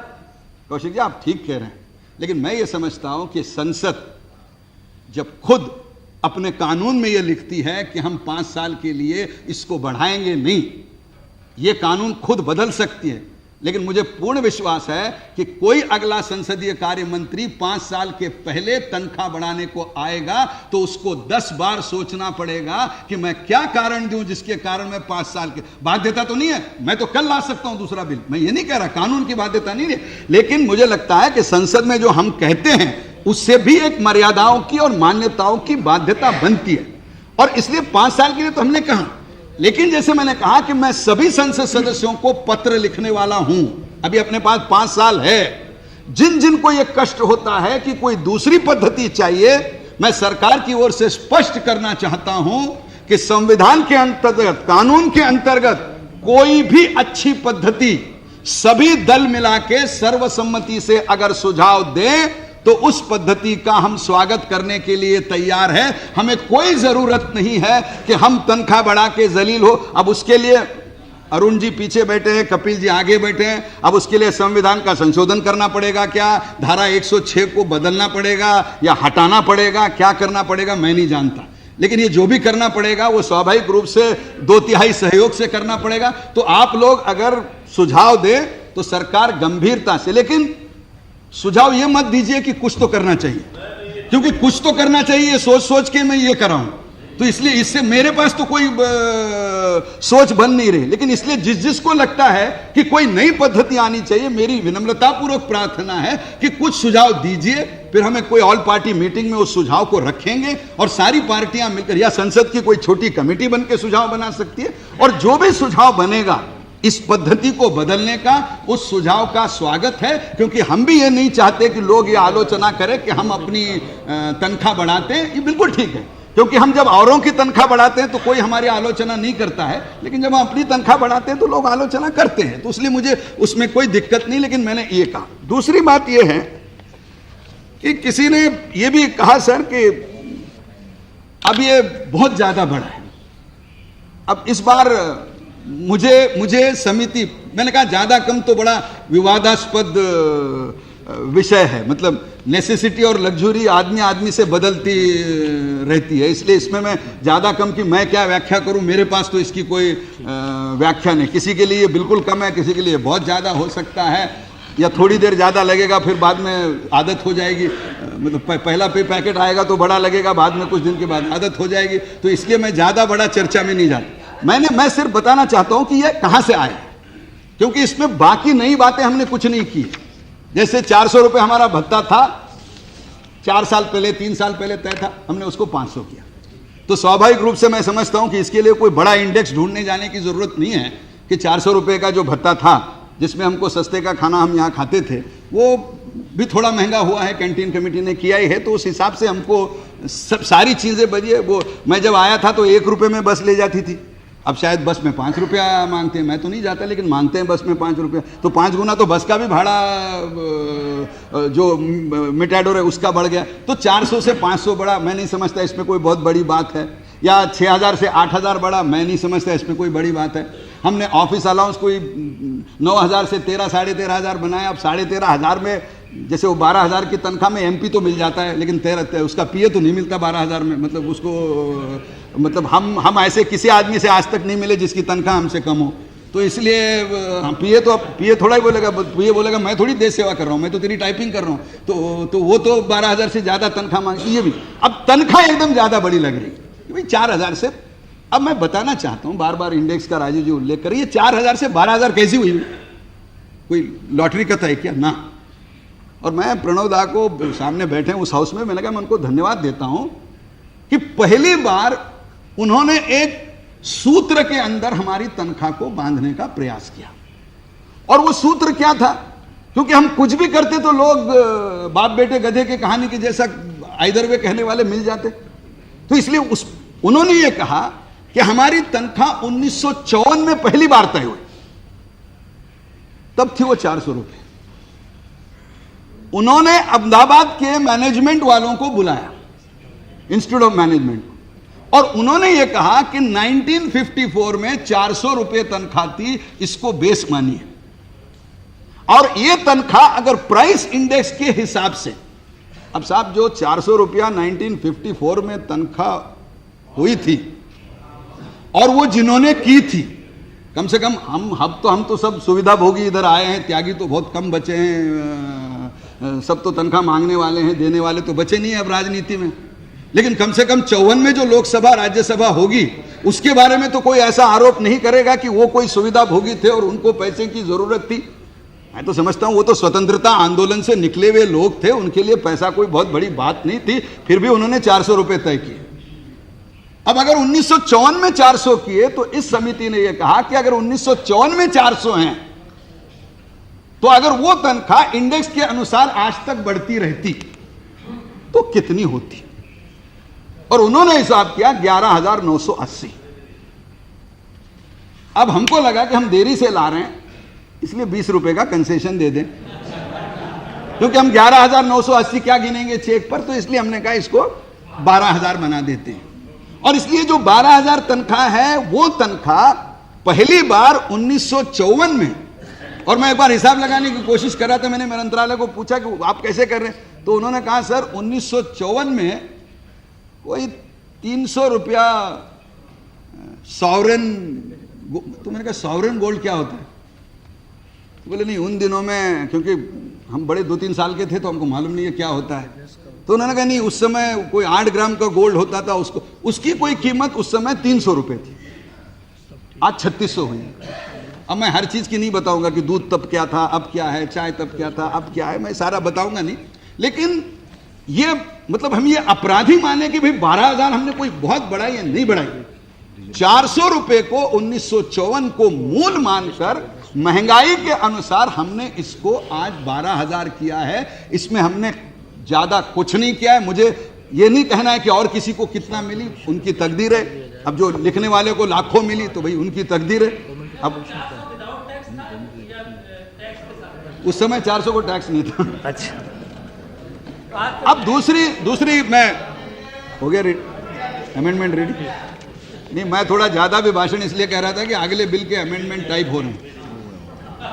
कौशिक जी आप ठीक कह रहे हैं, लेकिन मैं ये समझता हूं कि संसद जब खुद अपने कानून में ये लिखती है कि हम 5 साल के लिए इसको बढ़ाएंगे नहीं, ये कानून खुद बदल सकती है। लेकिन मुझे पूर्ण विश्वास है कि कोई अगला संसदीय कार्य मंत्री 5 साल के पहले तनख्वाह बढ़ाने को आएगा तो उसको 10 बार सोचना पड़ेगा कि मैं क्या कारण दूं जिसके कारण मैं 5 साल के, बाध्यता तो नहीं है, मैं तो कल ला सकता हूं दूसरा बिल, मैं ये नहीं कह रहा, कानून की बाध्यता नहीं है। लेकिन मुझे लगता है कि संसद में जो हम कहते हैं उससे भी एक मर्यादाओं की और मान्यताओं की बाध्यता बनती है, और इसलिए 5 साल के लिए तो हमने कहा। लेकिन जैसे मैंने कहा कि मैं सभी संसद सदस्यों को पत्र लिखने वाला हूं, अभी अपने पास 5 साल है, जिन जिन को यह कष्ट होता है कि कोई दूसरी पद्धति चाहिए, मैं सरकार की ओर से स्पष्ट करना चाहता हूं कि संविधान के अंतर्गत, कानून के अंतर्गत कोई भी अच्छी पद्धति सभी दल मिला के सर्वसम्मति से अगर सुझाव दें तो उस पद्धति का हम स्वागत करने के लिए तैयार है। हमें कोई जरूरत नहीं है कि हम तनख्वाह बढ़ा के जलील हो। अब उसके लिए अरुण जी पीछे बैठे हैं, कपिल जी आगे बैठे हैं, अब उसके लिए संविधान का संशोधन करना पड़ेगा क्या, धारा 106 को बदलना पड़ेगा या हटाना पड़ेगा, क्या करना पड़ेगा मैं नहीं जानता। लेकिन ये जो भी करना पड़ेगा वो स्वाभाविक रूप से 2/3 सहयोग से करना पड़ेगा। तो आप लोग अगर सुझाव दें तो सरकार गंभीरता से, लेकिन सुझाव ये मत दीजिए कि कुछ तो करना चाहिए, क्योंकि कुछ तो करना चाहिए सोच सोच के मैं ये कर रहा हूं, तो इसलिए इससे मेरे पास तो कोई सोच बन नहीं रही। लेकिन इसलिए जिस जिसको लगता है कि कोई नई पद्धति आनी चाहिए, मेरी विनम्रतापूर्वक प्रार्थना है कि कुछ सुझाव दीजिए, फिर हमें कोई ऑल पार्टी मीटिंग में उस सुझाव को रखेंगे और सारी पार्टियां मिलकर, या संसद की कोई छोटी कमेटी बन के सुझाव बना सकती है, और जो भी सुझाव बनेगा इस पद्धति को बदलने का, उस सुझाव का स्वागत है, क्योंकि हम भी ये नहीं चाहते कि लोग ये आलोचना करें कि हम अपनी तनख्वाह बढ़ाते हैं। ये बिल्कुल ठीक है, क्योंकि हम जब औरों की तनख्वाह बढ़ाते हैं तो कोई हमारी आलोचना नहीं करता है, लेकिन जब हम अपनी तनख्वाह बढ़ाते हैं तो लोग आलोचना करते हैं, तो इसलिए मुझे उसमें कोई दिक्कत नहीं। लेकिन मैंने ये कहा, दूसरी बात ये है कि किसी ने ये भी कहा सर कि अब ये बहुत ज्यादा बढ़ा है। अब इस बार मुझे समिति, मैंने कहा ज्यादा कम तो बड़ा विवादास्पद विषय है, मतलब नेसेसिटी और लग्जरी आदमी से बदलती रहती है, इसलिए इसमें मैं ज्यादा कम की मैं क्या व्याख्या करूं, मेरे पास तो इसकी कोई व्याख्या नहीं। किसी के लिए बिल्कुल कम है, किसी के लिए बहुत ज्यादा हो सकता है, या थोड़ी देर ज्यादा लगेगा, फिर बाद में आदत हो जाएगी। मतलब पहला पे पैकेट आएगा तो बड़ा लगेगा, बाद में कुछ दिन के बाद आदत हो जाएगी, तो इसलिए मैं ज्यादा बड़ा चर्चा में नहीं जाता। मैं सिर्फ बताना चाहता हूं कि ये कहां से आए, क्योंकि इसमें बाकी नई बातें हमने कुछ नहीं की। जैसे 400 रुपए हमारा भत्ता था 4 साल पहले, 3 साल पहले तय था, हमने उसको 500 किया। तो स्वाभाविक रूप से मैं समझता हूं कि इसके लिए कोई बड़ा इंडेक्स ढूंढने जाने की जरूरत नहीं है कि 400 रुपए का जो भत्ता था, जिसमें हमको सस्ते का खाना हम यहाँ खाते थे, वो भी थोड़ा महंगा हुआ है, कैंटीन कमेटी ने किया ही है, तो उस हिसाब से हमको सारी चीजें बची। वो मैं जब आया था तो 1 रुपए में बस ले जाती थी, अब शायद बस में 5 रुपया मांगते हैं, मैं तो नहीं जाता लेकिन मांगते हैं बस में 5 रुपया, तो 5 गुना तो बस का भी भाड़ा जो मेटाडोर है उसका बढ़ गया। तो 400 से 500 बढ़ा, मैं नहीं समझता इसमें कोई बहुत बड़ी बात है, या 6000 से 8000 बढ़ा, मैं नहीं समझता इसमें कोई बड़ी बात है। हमने ऑफिस अलाउंस कोई 9000 से 13 साढ़े 13,000 बनाया, अब 13,500 में, जैसे वो 12,000 की तनख्वाह में एमपी तो मिल जाता है, लेकिन उसका पीए तो नहीं मिलता 12,000 में, मतलब उसको, मतलब हम ऐसे किसी आदमी से आज तक नहीं मिले जिसकी तनख्वाह हमसे कम हो, तो इसलिए पीए थोड़ा ही बोलेगा, पीए बोलेगा मैं थोड़ी देश सेवा कर रहा हूँ, मैं तो तेरी टाइपिंग कर रहा हूँ, तो वो तो 12,000 से ज्यादा तनख्वाह मांगती, ये भी अब तनख्वाह एकदम ज्यादा बड़ी लग रही है भाई, 4,000 से। अब मैं बताना चाहता हूं, बार बार इंडेक्स का राजीव जी उल्लेख करिए, 4,000 से 12,000 कैसी हुई? कोई लॉटरी का तय किया ना? और मैं प्रणव दा को सामने बैठे उस हाउस में, मैंने कहा मैं उनको धन्यवाद देता हूं कि पहली बार उन्होंने एक सूत्र के अंदर हमारी तनख्वाह को बांधने का प्रयास किया। और वो सूत्र क्या था? क्योंकि हम कुछ भी करते तो लोग बाप बेटे गधे की कहानी के जैसा आइदर वे कहने वाले मिल जाते, तो इसलिए उन्होंने ये कहा कि हमारी तनख्वाह 1954 में पहली बार तय हुई, तब थी वो 400 रुपए। उन्होंने अहमदाबाद के मैनेजमेंट वालों को बुलाया, इंस्टीट्यूट ऑफ मैनेजमेंट, और उन्होंने ये कहा कि 1954 में 400 रुपए तनख्वाह थी, इसको बेस मानिए, और ये तनख्वाह अगर प्राइस इंडेक्स के हिसाब से, अब साहब जो 400 रुपया 1954 में तनख्वाह हुई थी और वो जिन्होंने की थी, कम से कम हम तो सब सुविधा भोगी इधर आए हैं, त्यागी तो बहुत कम बचे हैं, सब तो तनख्वाह मांगने वाले हैं, देने वाले तो बचे नहीं है अब राजनीति में। लेकिन कम से कम 54 में जो लोकसभा राज्यसभा होगी उसके बारे में तो कोई ऐसा आरोप नहीं करेगा कि वो कोई सुविधा भोगी थे और उनको पैसे की जरूरत थी। मैं तो समझता हूं वो तो स्वतंत्रता आंदोलन से निकले हुए लोग थे, उनके लिए पैसा कोई बहुत बड़ी बात नहीं थी, फिर भी उन्होंने 400 रुपए तय किए। अब अगर 1954 में 400 किए तो इस समिति ने यह कहा कि अगर 1954 में 400 हैं तो अगर वो तनख्वाह इंडेक्स के अनुसार आज तक बढ़ती रहती तो कितनी होती, और उन्होंने हिसाब किया 11,980। अब हमको लगा कि हम देरी से ला रहे हैं इसलिए 20 रुपए का कंसेशन दे दें, क्योंकि हम 11,980 क्या गिनेंगे चेक पर, तो इसलिए हमने कहा इसको 12,000 बना देते हैं। और इसलिए जो 12,000 तनख्वाह है वो तनख्वाह पहली बार 1954 में, और मैं एक बार हिसाब लगाने की कोशिश कर रहा था, मैंने मंत्रालय को पूछा कि आप कैसे कर रहे हैं, तो उन्होंने कहा सर 1954 में कोई 300 रुपया सॉवरेन, तो मैंने कहा सॉवरेन गोल्ड क्या होता है? बोले नहीं उन दिनों में, क्योंकि हम बड़े 2-3 साल के थे तो हमको मालूम नहीं है क्या होता है, तो उन्होंने कहा नहीं उस समय कोई 8 ग्राम का गोल्ड होता था, उसकी कोई कीमत उस समय 300 रुपए थी, आज 3600 हुई। अब मैं हर चीज की नहीं बताऊंगा कि दूध तब क्या था अब क्या है, चाय तब क्या था अब क्या है, मैं सारा बताऊंगा नहीं, लेकिन ये मतलब हम ये अपराधी माने कि भाई 12,000 हमने कोई बहुत बढ़ाई या नहीं बढ़ाई, 400 रुपए को 1954 को मूल मानकर महंगाई के अनुसार हमने इसको आज 12,000 किया है। इसमें हमने ज्यादा कुछ नहीं किया है। मुझे ये नहीं कहना है कि और किसी को कितना मिली, उनकी तकदीर है। अब जो लिखने वाले को लाखों मिली तो भाई उनकी तकदीर है। अब उस समय 400 को टैक्स नहीं था। अच्छा, अब दूसरी मैं हो गया अमेंडमेंट रेडी। नहीं, मैं थोड़ा ज्यादा भी भाषण इसलिए कह रहा था कि अगले बिल के अमेंडमेंट टाइप हो रहे हैं।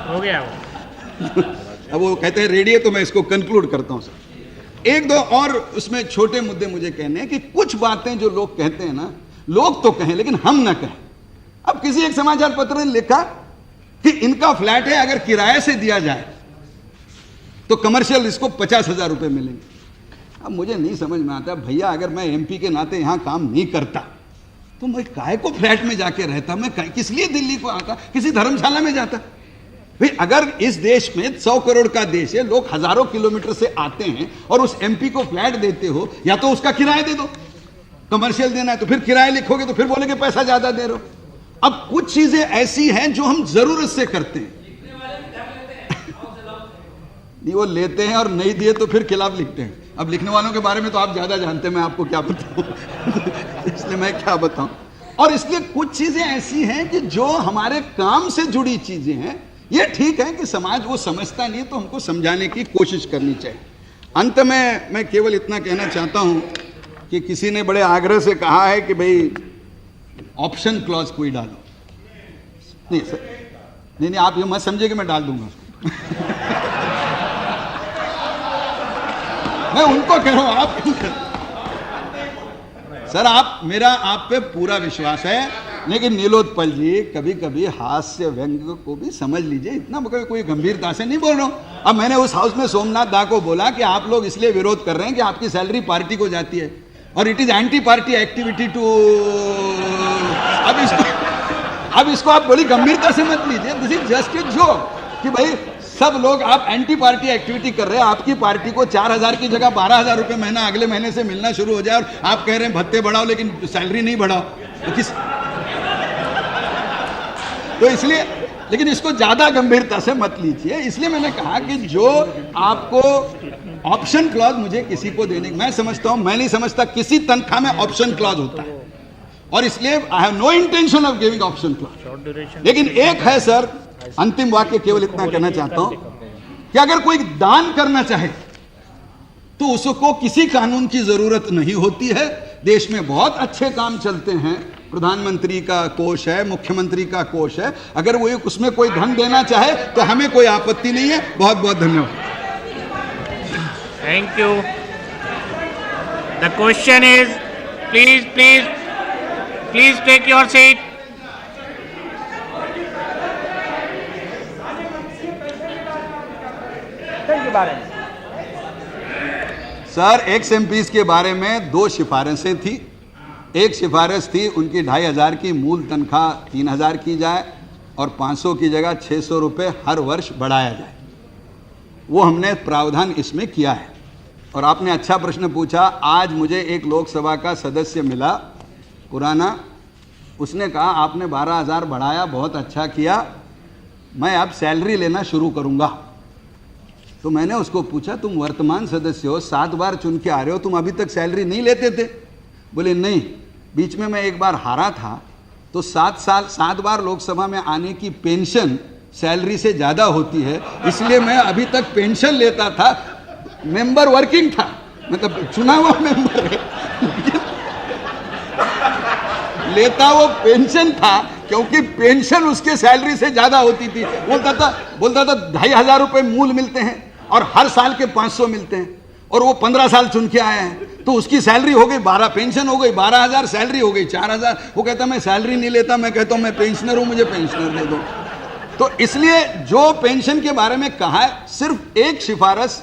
हो गया अब वो कहते हैं रेडी है तो मैं इसको कंक्लूड करता हूं सर। एक दो और उसमें छोटे मुद्दे मुझे कहने हैं कि कुछ बातें जो लोग कहते हैं ना, लोग तो कहें लेकिन हम ना कहें। अब किसी एक समाचार पत्र ने लिखा कि इनका फ्लैट है, अगर किराए से दिया जाए तो कमर्शियल इसको 50,000 रुपए मिलेंगे। अब मुझे नहीं समझ में आता, भैया अगर मैं एमपी के नाते यहां काम नहीं करता तो मैं काहे को फ्लैट में जाके रहता, मैं किस लिए दिल्ली को आता, किसी धर्मशाला में जाता। भाई अगर इस देश में 100 करोड़ का देश है, लोग हजारों किलोमीटर से आते हैं और उस एमपी को फ्लैट देते हो, या तो उसका किराया दे दो। कमर्शियल देना है तो फिर किराया लिखोगे तो फिर बोलेगे पैसा ज्यादा दे रहे हो। अब कुछ चीजें ऐसी हैं जो हम जरूरत से करते हैं। नहीं, वो लेते हैं और नहीं दिए तो फिर खिलाफ लिखते हैं। अब लिखने वालों के बारे में तो आप ज्यादा जानते हैं, मैं आपको क्या बताऊं इसलिए मैं क्या बताऊं। और इसलिए कुछ चीजें ऐसी हैं कि जो हमारे काम से जुड़ी चीजें हैं। ये ठीक है कि समाज वो समझता नहीं तो हमको समझाने की कोशिश करनी चाहिए। अंत में मैं केवल इतना कहना चाहता हूं कि किसी ने बड़े आग्रह से कहा है कि भाई ऑप्शन क्लॉज कोई डालो। नहीं सर, नहीं आप ये मत समझिए कि मैं डाल दूंगा मैं उनको कह रहा हूं, आप क्यों सर, आप पे पूरा विश्वास है। लेकिन नीलोत्पल जी, कभी कभी हास्य व्यंग को भी समझ लीजिए। इतना कोई गंभीरता से नहीं बोल रहा हूं। अब मैंने उस हाउस में सोमनाथ दा को बोला कि आप लोग इसलिए विरोध कर रहे हैं कि आपकी सैलरी पार्टी को जाती है और it is anti party activity too. अब इसको आप बड़ी गंभीरता से मत लीजिए। This is just a joke कि भाई सब लोग आप एंटी पार्टी एक्टिविटी कर रहे हैं। आपकी पार्टी को 4,000 की जगह 12,000 रुपए महीना अगले महीने से मिलना शुरू हो जाए और आप कह रहे हैं भत्ते बढ़ाओ लेकिन सैलरी नहीं बढ़ाओ। तो इसलिए, लेकिन इसको ज्यादा गंभीरता से मत लीजिए। इसलिए मैंने कहा कि जो आपको ऑप्शन क्लॉज मुझे किसी को देने, मैं समझता हूं, मैं नहीं समझता किसी तनख्वाह में ऑप्शन क्लॉज होता है और इसलिए I have no intention of giving option clause. लेकिन एक है सर, अंतिम वाक्य केवल इतना कहना चाहता हूं कि अगर कोई दान करना चाहे तो उसको किसी कानून की जरूरत नहीं होती है। देश में बहुत अच्छे काम चलते हैं। प्रधानमंत्री का कोष है, मुख्यमंत्री का कोष है। अगर वो उसमें कोई धन देना चाहे तो हमें कोई आपत्ति नहीं है। बहुत बहुत धन्यवाद। Thank you. The question is, please take your seat. के बारे में सर, एक्स एमपीज के बारे में 2 सिफारिशें थी। एक सिफारिश थी उनकी 2,500 की मूल तनख्वाह 3,000 की जाए और 500 की जगह 600 रुपये हर वर्ष बढ़ाया जाए। वो हमने प्रावधान इसमें किया है। और आपने अच्छा प्रश्न पूछा। आज मुझे एक लोकसभा का सदस्य मिला पुराना, उसने कहा आपने 12,000 बढ़ाया, बहुत अच्छा किया, मैं अब सैलरी लेना शुरू करूंगा। तो मैंने उसको पूछा तुम वर्तमान सदस्य हो, 7 बार चुन के आ रहे हो, तुम अभी तक सैलरी नहीं लेते थे? बोले नहीं, बीच में मैं एक बार हारा था तो 7 बार लोकसभा में आने की पेंशन सैलरी से ज्यादा होती है, इसलिए मैं अभी तक पेंशन लेता था। मेंबर वर्किंग था, मतलब चुना हुआ मेंबर है, लेता वो पेंशन था क्योंकि पेंशन उसके सैलरी से ज्यादा होती थी। बोलता था 2,500 रुपए मूल मिलते हैं और हर साल के 500 मिलते हैं और वो 15 साल चुन के आए हैं तो उसकी सैलरी हो गई 12, पेंशन हो गई 12,000, सैलरी हो गई 4,000। वो कहता मैं सैलरी नहीं लेता, मैं कहता हूं मैं पेंशनर हूं, मुझे पेंशनर दे दो। तो इसलिए जो पेंशन के बारे में कहा है, सिर्फ एक सिफारिश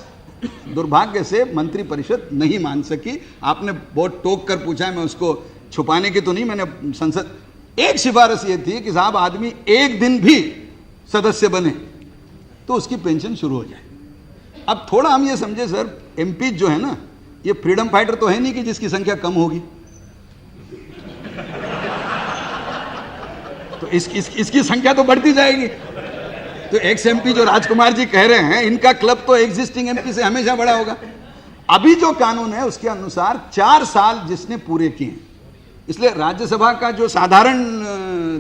दुर्भाग्य से मंत्रिपरिषद नहीं मान सकी। आपने बहुत टोक कर पूछा है, मैं उसको छुपाने की तो नहीं, मैंने संसद, एक सिफारिश ये थी कि साहब आदमी एक दिन भी सदस्य बने तो उसकी पेंशन शुरू हो जाए। अब थोड़ा हम ये समझे सर, एमपी जो है ना, ये फ्रीडम फाइटर तो है नहीं कि जिसकी संख्या कम होगी। तो इसकी संख्या तो बढ़ती जाएगी। तो एक्स एमपी जो राजकुमार जी कह रहे हैं, इनका क्लब तो एग्जिस्टिंग एमपी से हमेशा बड़ा होगा। अभी जो कानून है उसके अनुसार 4 साल जिसने पूरे किए, इसलिए राज्यसभा का जो साधारण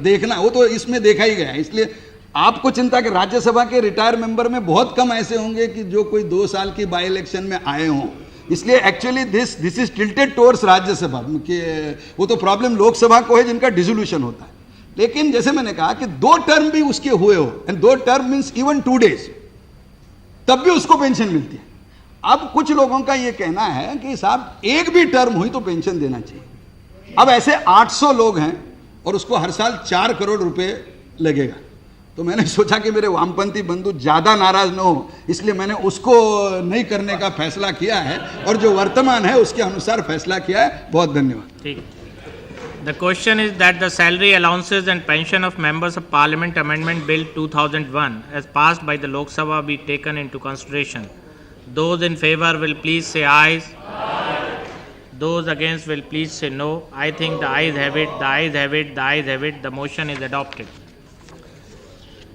देखना वो तो इसमें देखा ही गया है। इसलिए आपको चिंता कि राज्यसभा के रिटायर मेंबर में बहुत कम ऐसे होंगे कि जो कोई 2 साल की बाई इलेक्शन में आए हों। इसलिए actually this is tilted towards Rajya Sabha कि वो तो प्रॉब्लम लोकसभा को है जिनका डिसोल्यूशन होता है। लेकिन जैसे मैंने कहा कि 2 टर्म भी उसके हुए हो, and 2 term means even 2 days, तब भी उसको पेंशन मिलती है। अब कुछ लोगों का ये कहना है कि साहब एक भी टर्म हुई तो पेंशन देना चाहिए। अब ऐसे 800 लोग हैं और उसको हर साल 4 करोड़ रुपए लगेगा। तो मैंने सोचा कि मेरे वामपंथी बंधु ज्यादा नाराज न हो, इसलिए मैंने उसको नहीं करने का फैसला किया है और जो वर्तमान है उसके अनुसार फैसला किया है। बहुत धन्यवाद। ठीक। The question is that the salary allowances and pension of members of Parliament Amendment Bill 2001 as passed by the Lok Sabha be taken into consideration. Those in favor will please say ayes. Those against will please say no. I think the ayes have it, the ayes have it, the ayes have it. The motion is adopted.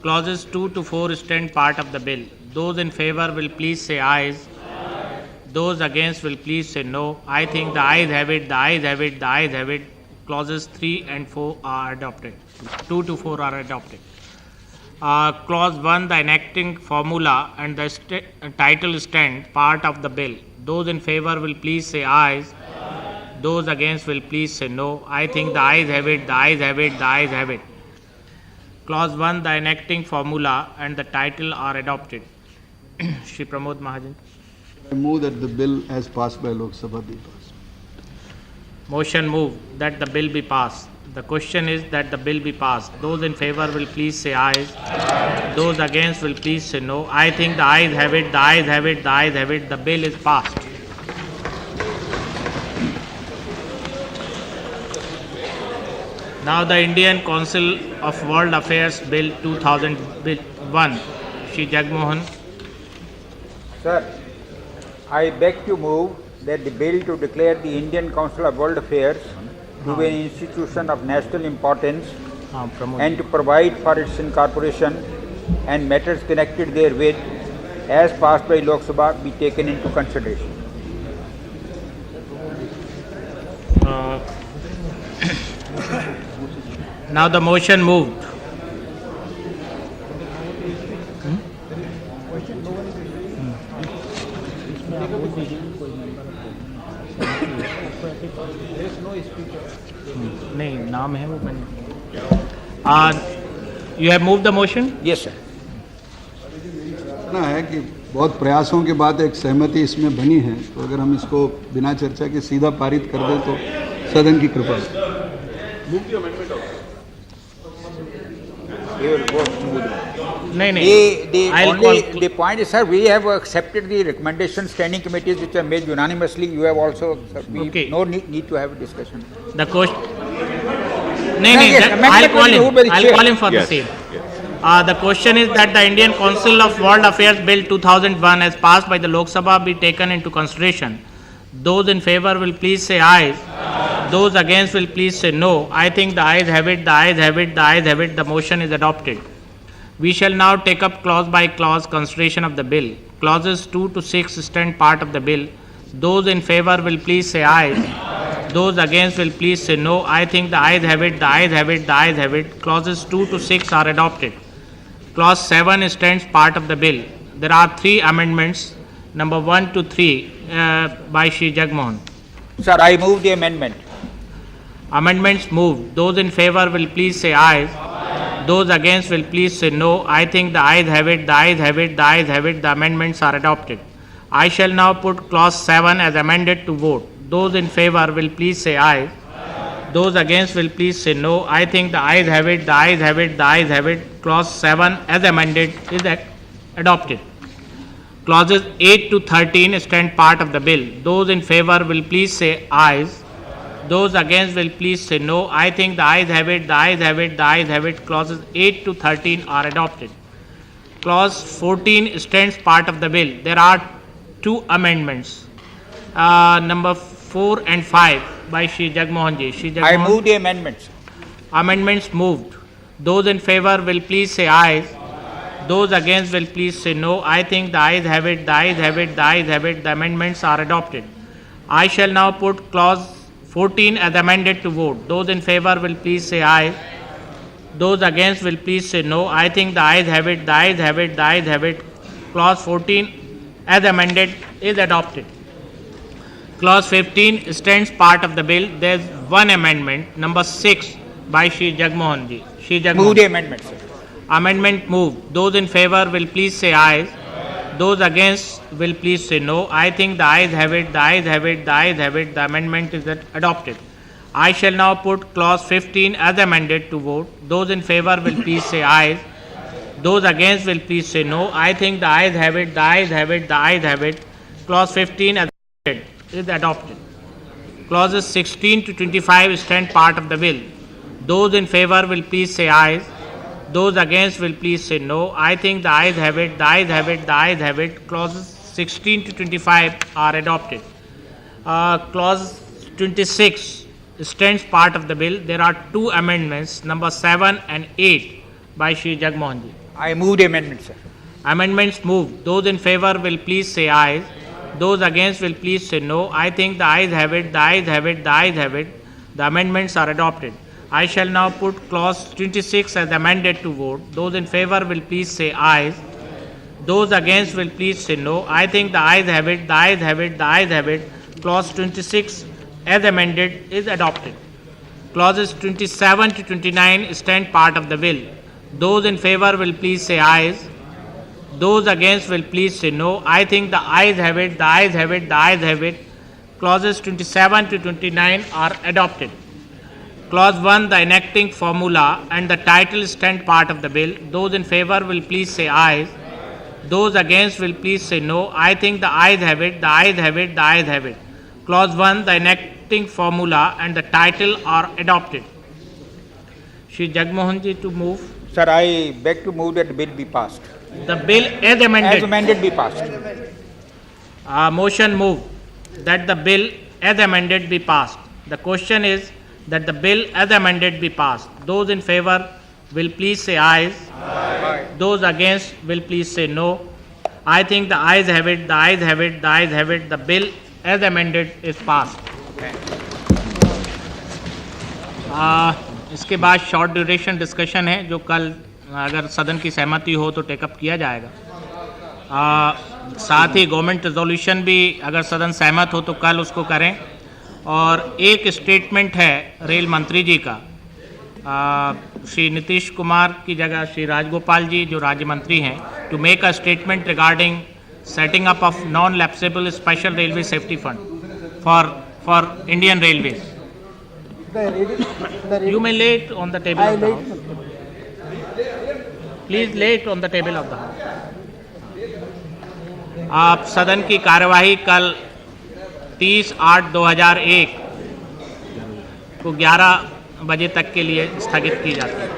Clauses 2 to 4 stand part of the bill. Those in favor will please say ayes. Those against will please say no. I think the ayes have it, the ayes have it, the ayes have it. Clauses 3 and 4 are adopted. 2 to 4 are adopted. Clause 1, the enacting formula and the title stand part of the bill. Those in favor will please say ayes. Those against will please say no. I think the ayes have it, the ayes have it, the ayes have it. Clause 1, the enacting formula and the title are adopted. Shri Pramod Mahajan. I move that the bill as passed by Lok Sabha be passed. Motion moved that the bill be passed. The question is that the bill be passed. Those in favor will please say ayes. Those against will please say no. I think the ayes have it, the ayes have it, the ayes have it. The bill is passed. Now the Indian Council of World Affairs Bill 2001. Shri Jagmohan. Sir, I beg to move that the bill to declare the Indian Council of World Affairs to be an institution of national importance and to provide for its incorporation and matters connected therewith as passed by Lok Sabha be taken into consideration. Now the motion moved. नहीं नाम है वो you have moved the motion? Yes, sir. ना है कि बहुत प्रयासों के बाद एक सहमति इसमें बनी है, तो अगर हम इसको बिना चर्चा के सीधा पारित कर दें तो सदन की कृपा से। The point is, sir, we have accepted the recommendation standing committees which are made unanimously. You have also, sir, Okay. no need to have a discussion. The question. I'll call him for the same. The question is that the Indian Council of World Affairs Bill 2001 as passed by the Lok Sabha be taken into consideration. Those in favor will please say ayes. Those against will please say no. I think the ayes have it, the ayes have it, the ayes have it. The motion is adopted. We shall now take up clause by clause consideration of the bill. Clauses 2 to 6 stand part of the bill. Those in favor will please say ayes. Those against will please say no. I think the ayes have it, the ayes have it, the ayes have it. Clauses 2 to 6 are adopted. Clause 7 stands part of the bill. There are 3 amendments, number 1 to 3 by Shri Jagmohan. Sir, I move the amendment. Amendments moved. Those in favor will please say ayes. Those against will please say no. I think the ayes have it, the ayes have it, the ayes have it. The amendments are adopted. I shall now put clause 7 as amended to vote. Those in favor will please say aye. Those against will please say no. I think the ayes have it, the ayes have it, the ayes have it. Clause 7 as amended is adopted. Clauses 8 to 13 stand part of the bill. Those in favor will please say ayes. Those against will please say no. I think the ayes have it, the ayes have it, the ayes have it. Clauses 8 to 13 are adopted. Clause 14 stands part of the bill. There are 2 amendments. Number 4 and 5 by Shri Jagmohan Ji. I move the amendments. Amendments moved. Those in favor will please say aye. Those against will please say no. I think the ayes have it, the ayes have it, the ayes have it. The amendments are adopted. I shall now put clause 14 as amended to vote. Those in favor will please say aye. Those against will please say no. I think the ayes have it, the ayes have it, the ayes have it. Clause 14 as amended is adopted. Clause 15 stands part of the bill. There is one amendment, number 6, by Shri Jagmohan ji. Shri Jagmohan. Move the amendment, sir. Amendment moved. Those in favor will please say aye. Those against will please say no. I think the ayes have it, the ayes have it, the ayes have it. The amendment is adopted. I shall now put clause 15 as amended to vote. Those in favor will please say aye. Those against will please say no. I think the ayes have it, the ayes have it, the ayes have it. Clause 15 as amended is adopted. Clauses 16 to 25 stand part of the bill. Those in favor will please say aye. Those against will please say no. I think the ayes have it, the ayes have it, the ayes have it. Clauses 16 to 25 are adopted. Clause 26 stands part of the bill. There are two amendments, number 7 and 8 by Shri Jagmohan ji. I move the amendment, sir. Amendments moved. Those in favor will please say aye. Those against will please say no. I think the ayes have it, the ayes have it, the ayes have it. The amendments are adopted. I shall now put clause 26 as amended to vote. Those in favor will please say aye. Those against will please say no. I think the ayes have it, the ayes have it, the ayes have it. Clause 26 as amended is adopted. Clauses 27 to 29 stand part of the bill. Those in favor will please say aye. Those against will please say no. I think the ayes have it, the ayes have it, the ayes have it. Clauses 27 to 29 are adopted. Clause 1, the enacting formula and the title stand part of the bill. Those in favor will please say aye. Those against will please say no. I think the ayes have it, the ayes have it, the ayes have it. Clause 1, the enacting formula and the title are adopted. Shri Jagmohan ji to move. Sir, I beg to move that the bill be passed. The bill as amended. As amended be passed. Motion moved that the bill as amended be passed. The question is that the bill as amended be passed. Those in favor will please say aye. Aye. Those against will please say no. I think the ayes have it, the ayes have it, the ayes have it. The bill as amended is passed. इसके बाद शॉर्ट ड्यूरेशन डिस्कशन है जो कल अगर सदन की सहमति हो तो टेकअप किया जाएगा। साथ ही गवर्नमेंट रेजोल्यूशन भी अगर सदन सहमत हो तो कल उसको करें। और एक स्टेटमेंट है रेल मंत्री जी का, श्री नीतीश कुमार की जगह श्री राजगोपाल जी जो राज्य मंत्री हैं, to make a statement regarding setting up of non lapsable special railway safety fund for Indian railways. You may lay it on the table of the House. Please lay it on the table of the House. आप सदन की कार्यवाही कल 30/8/2001 को 11 बजे तक के लिए स्थगित की जाती है।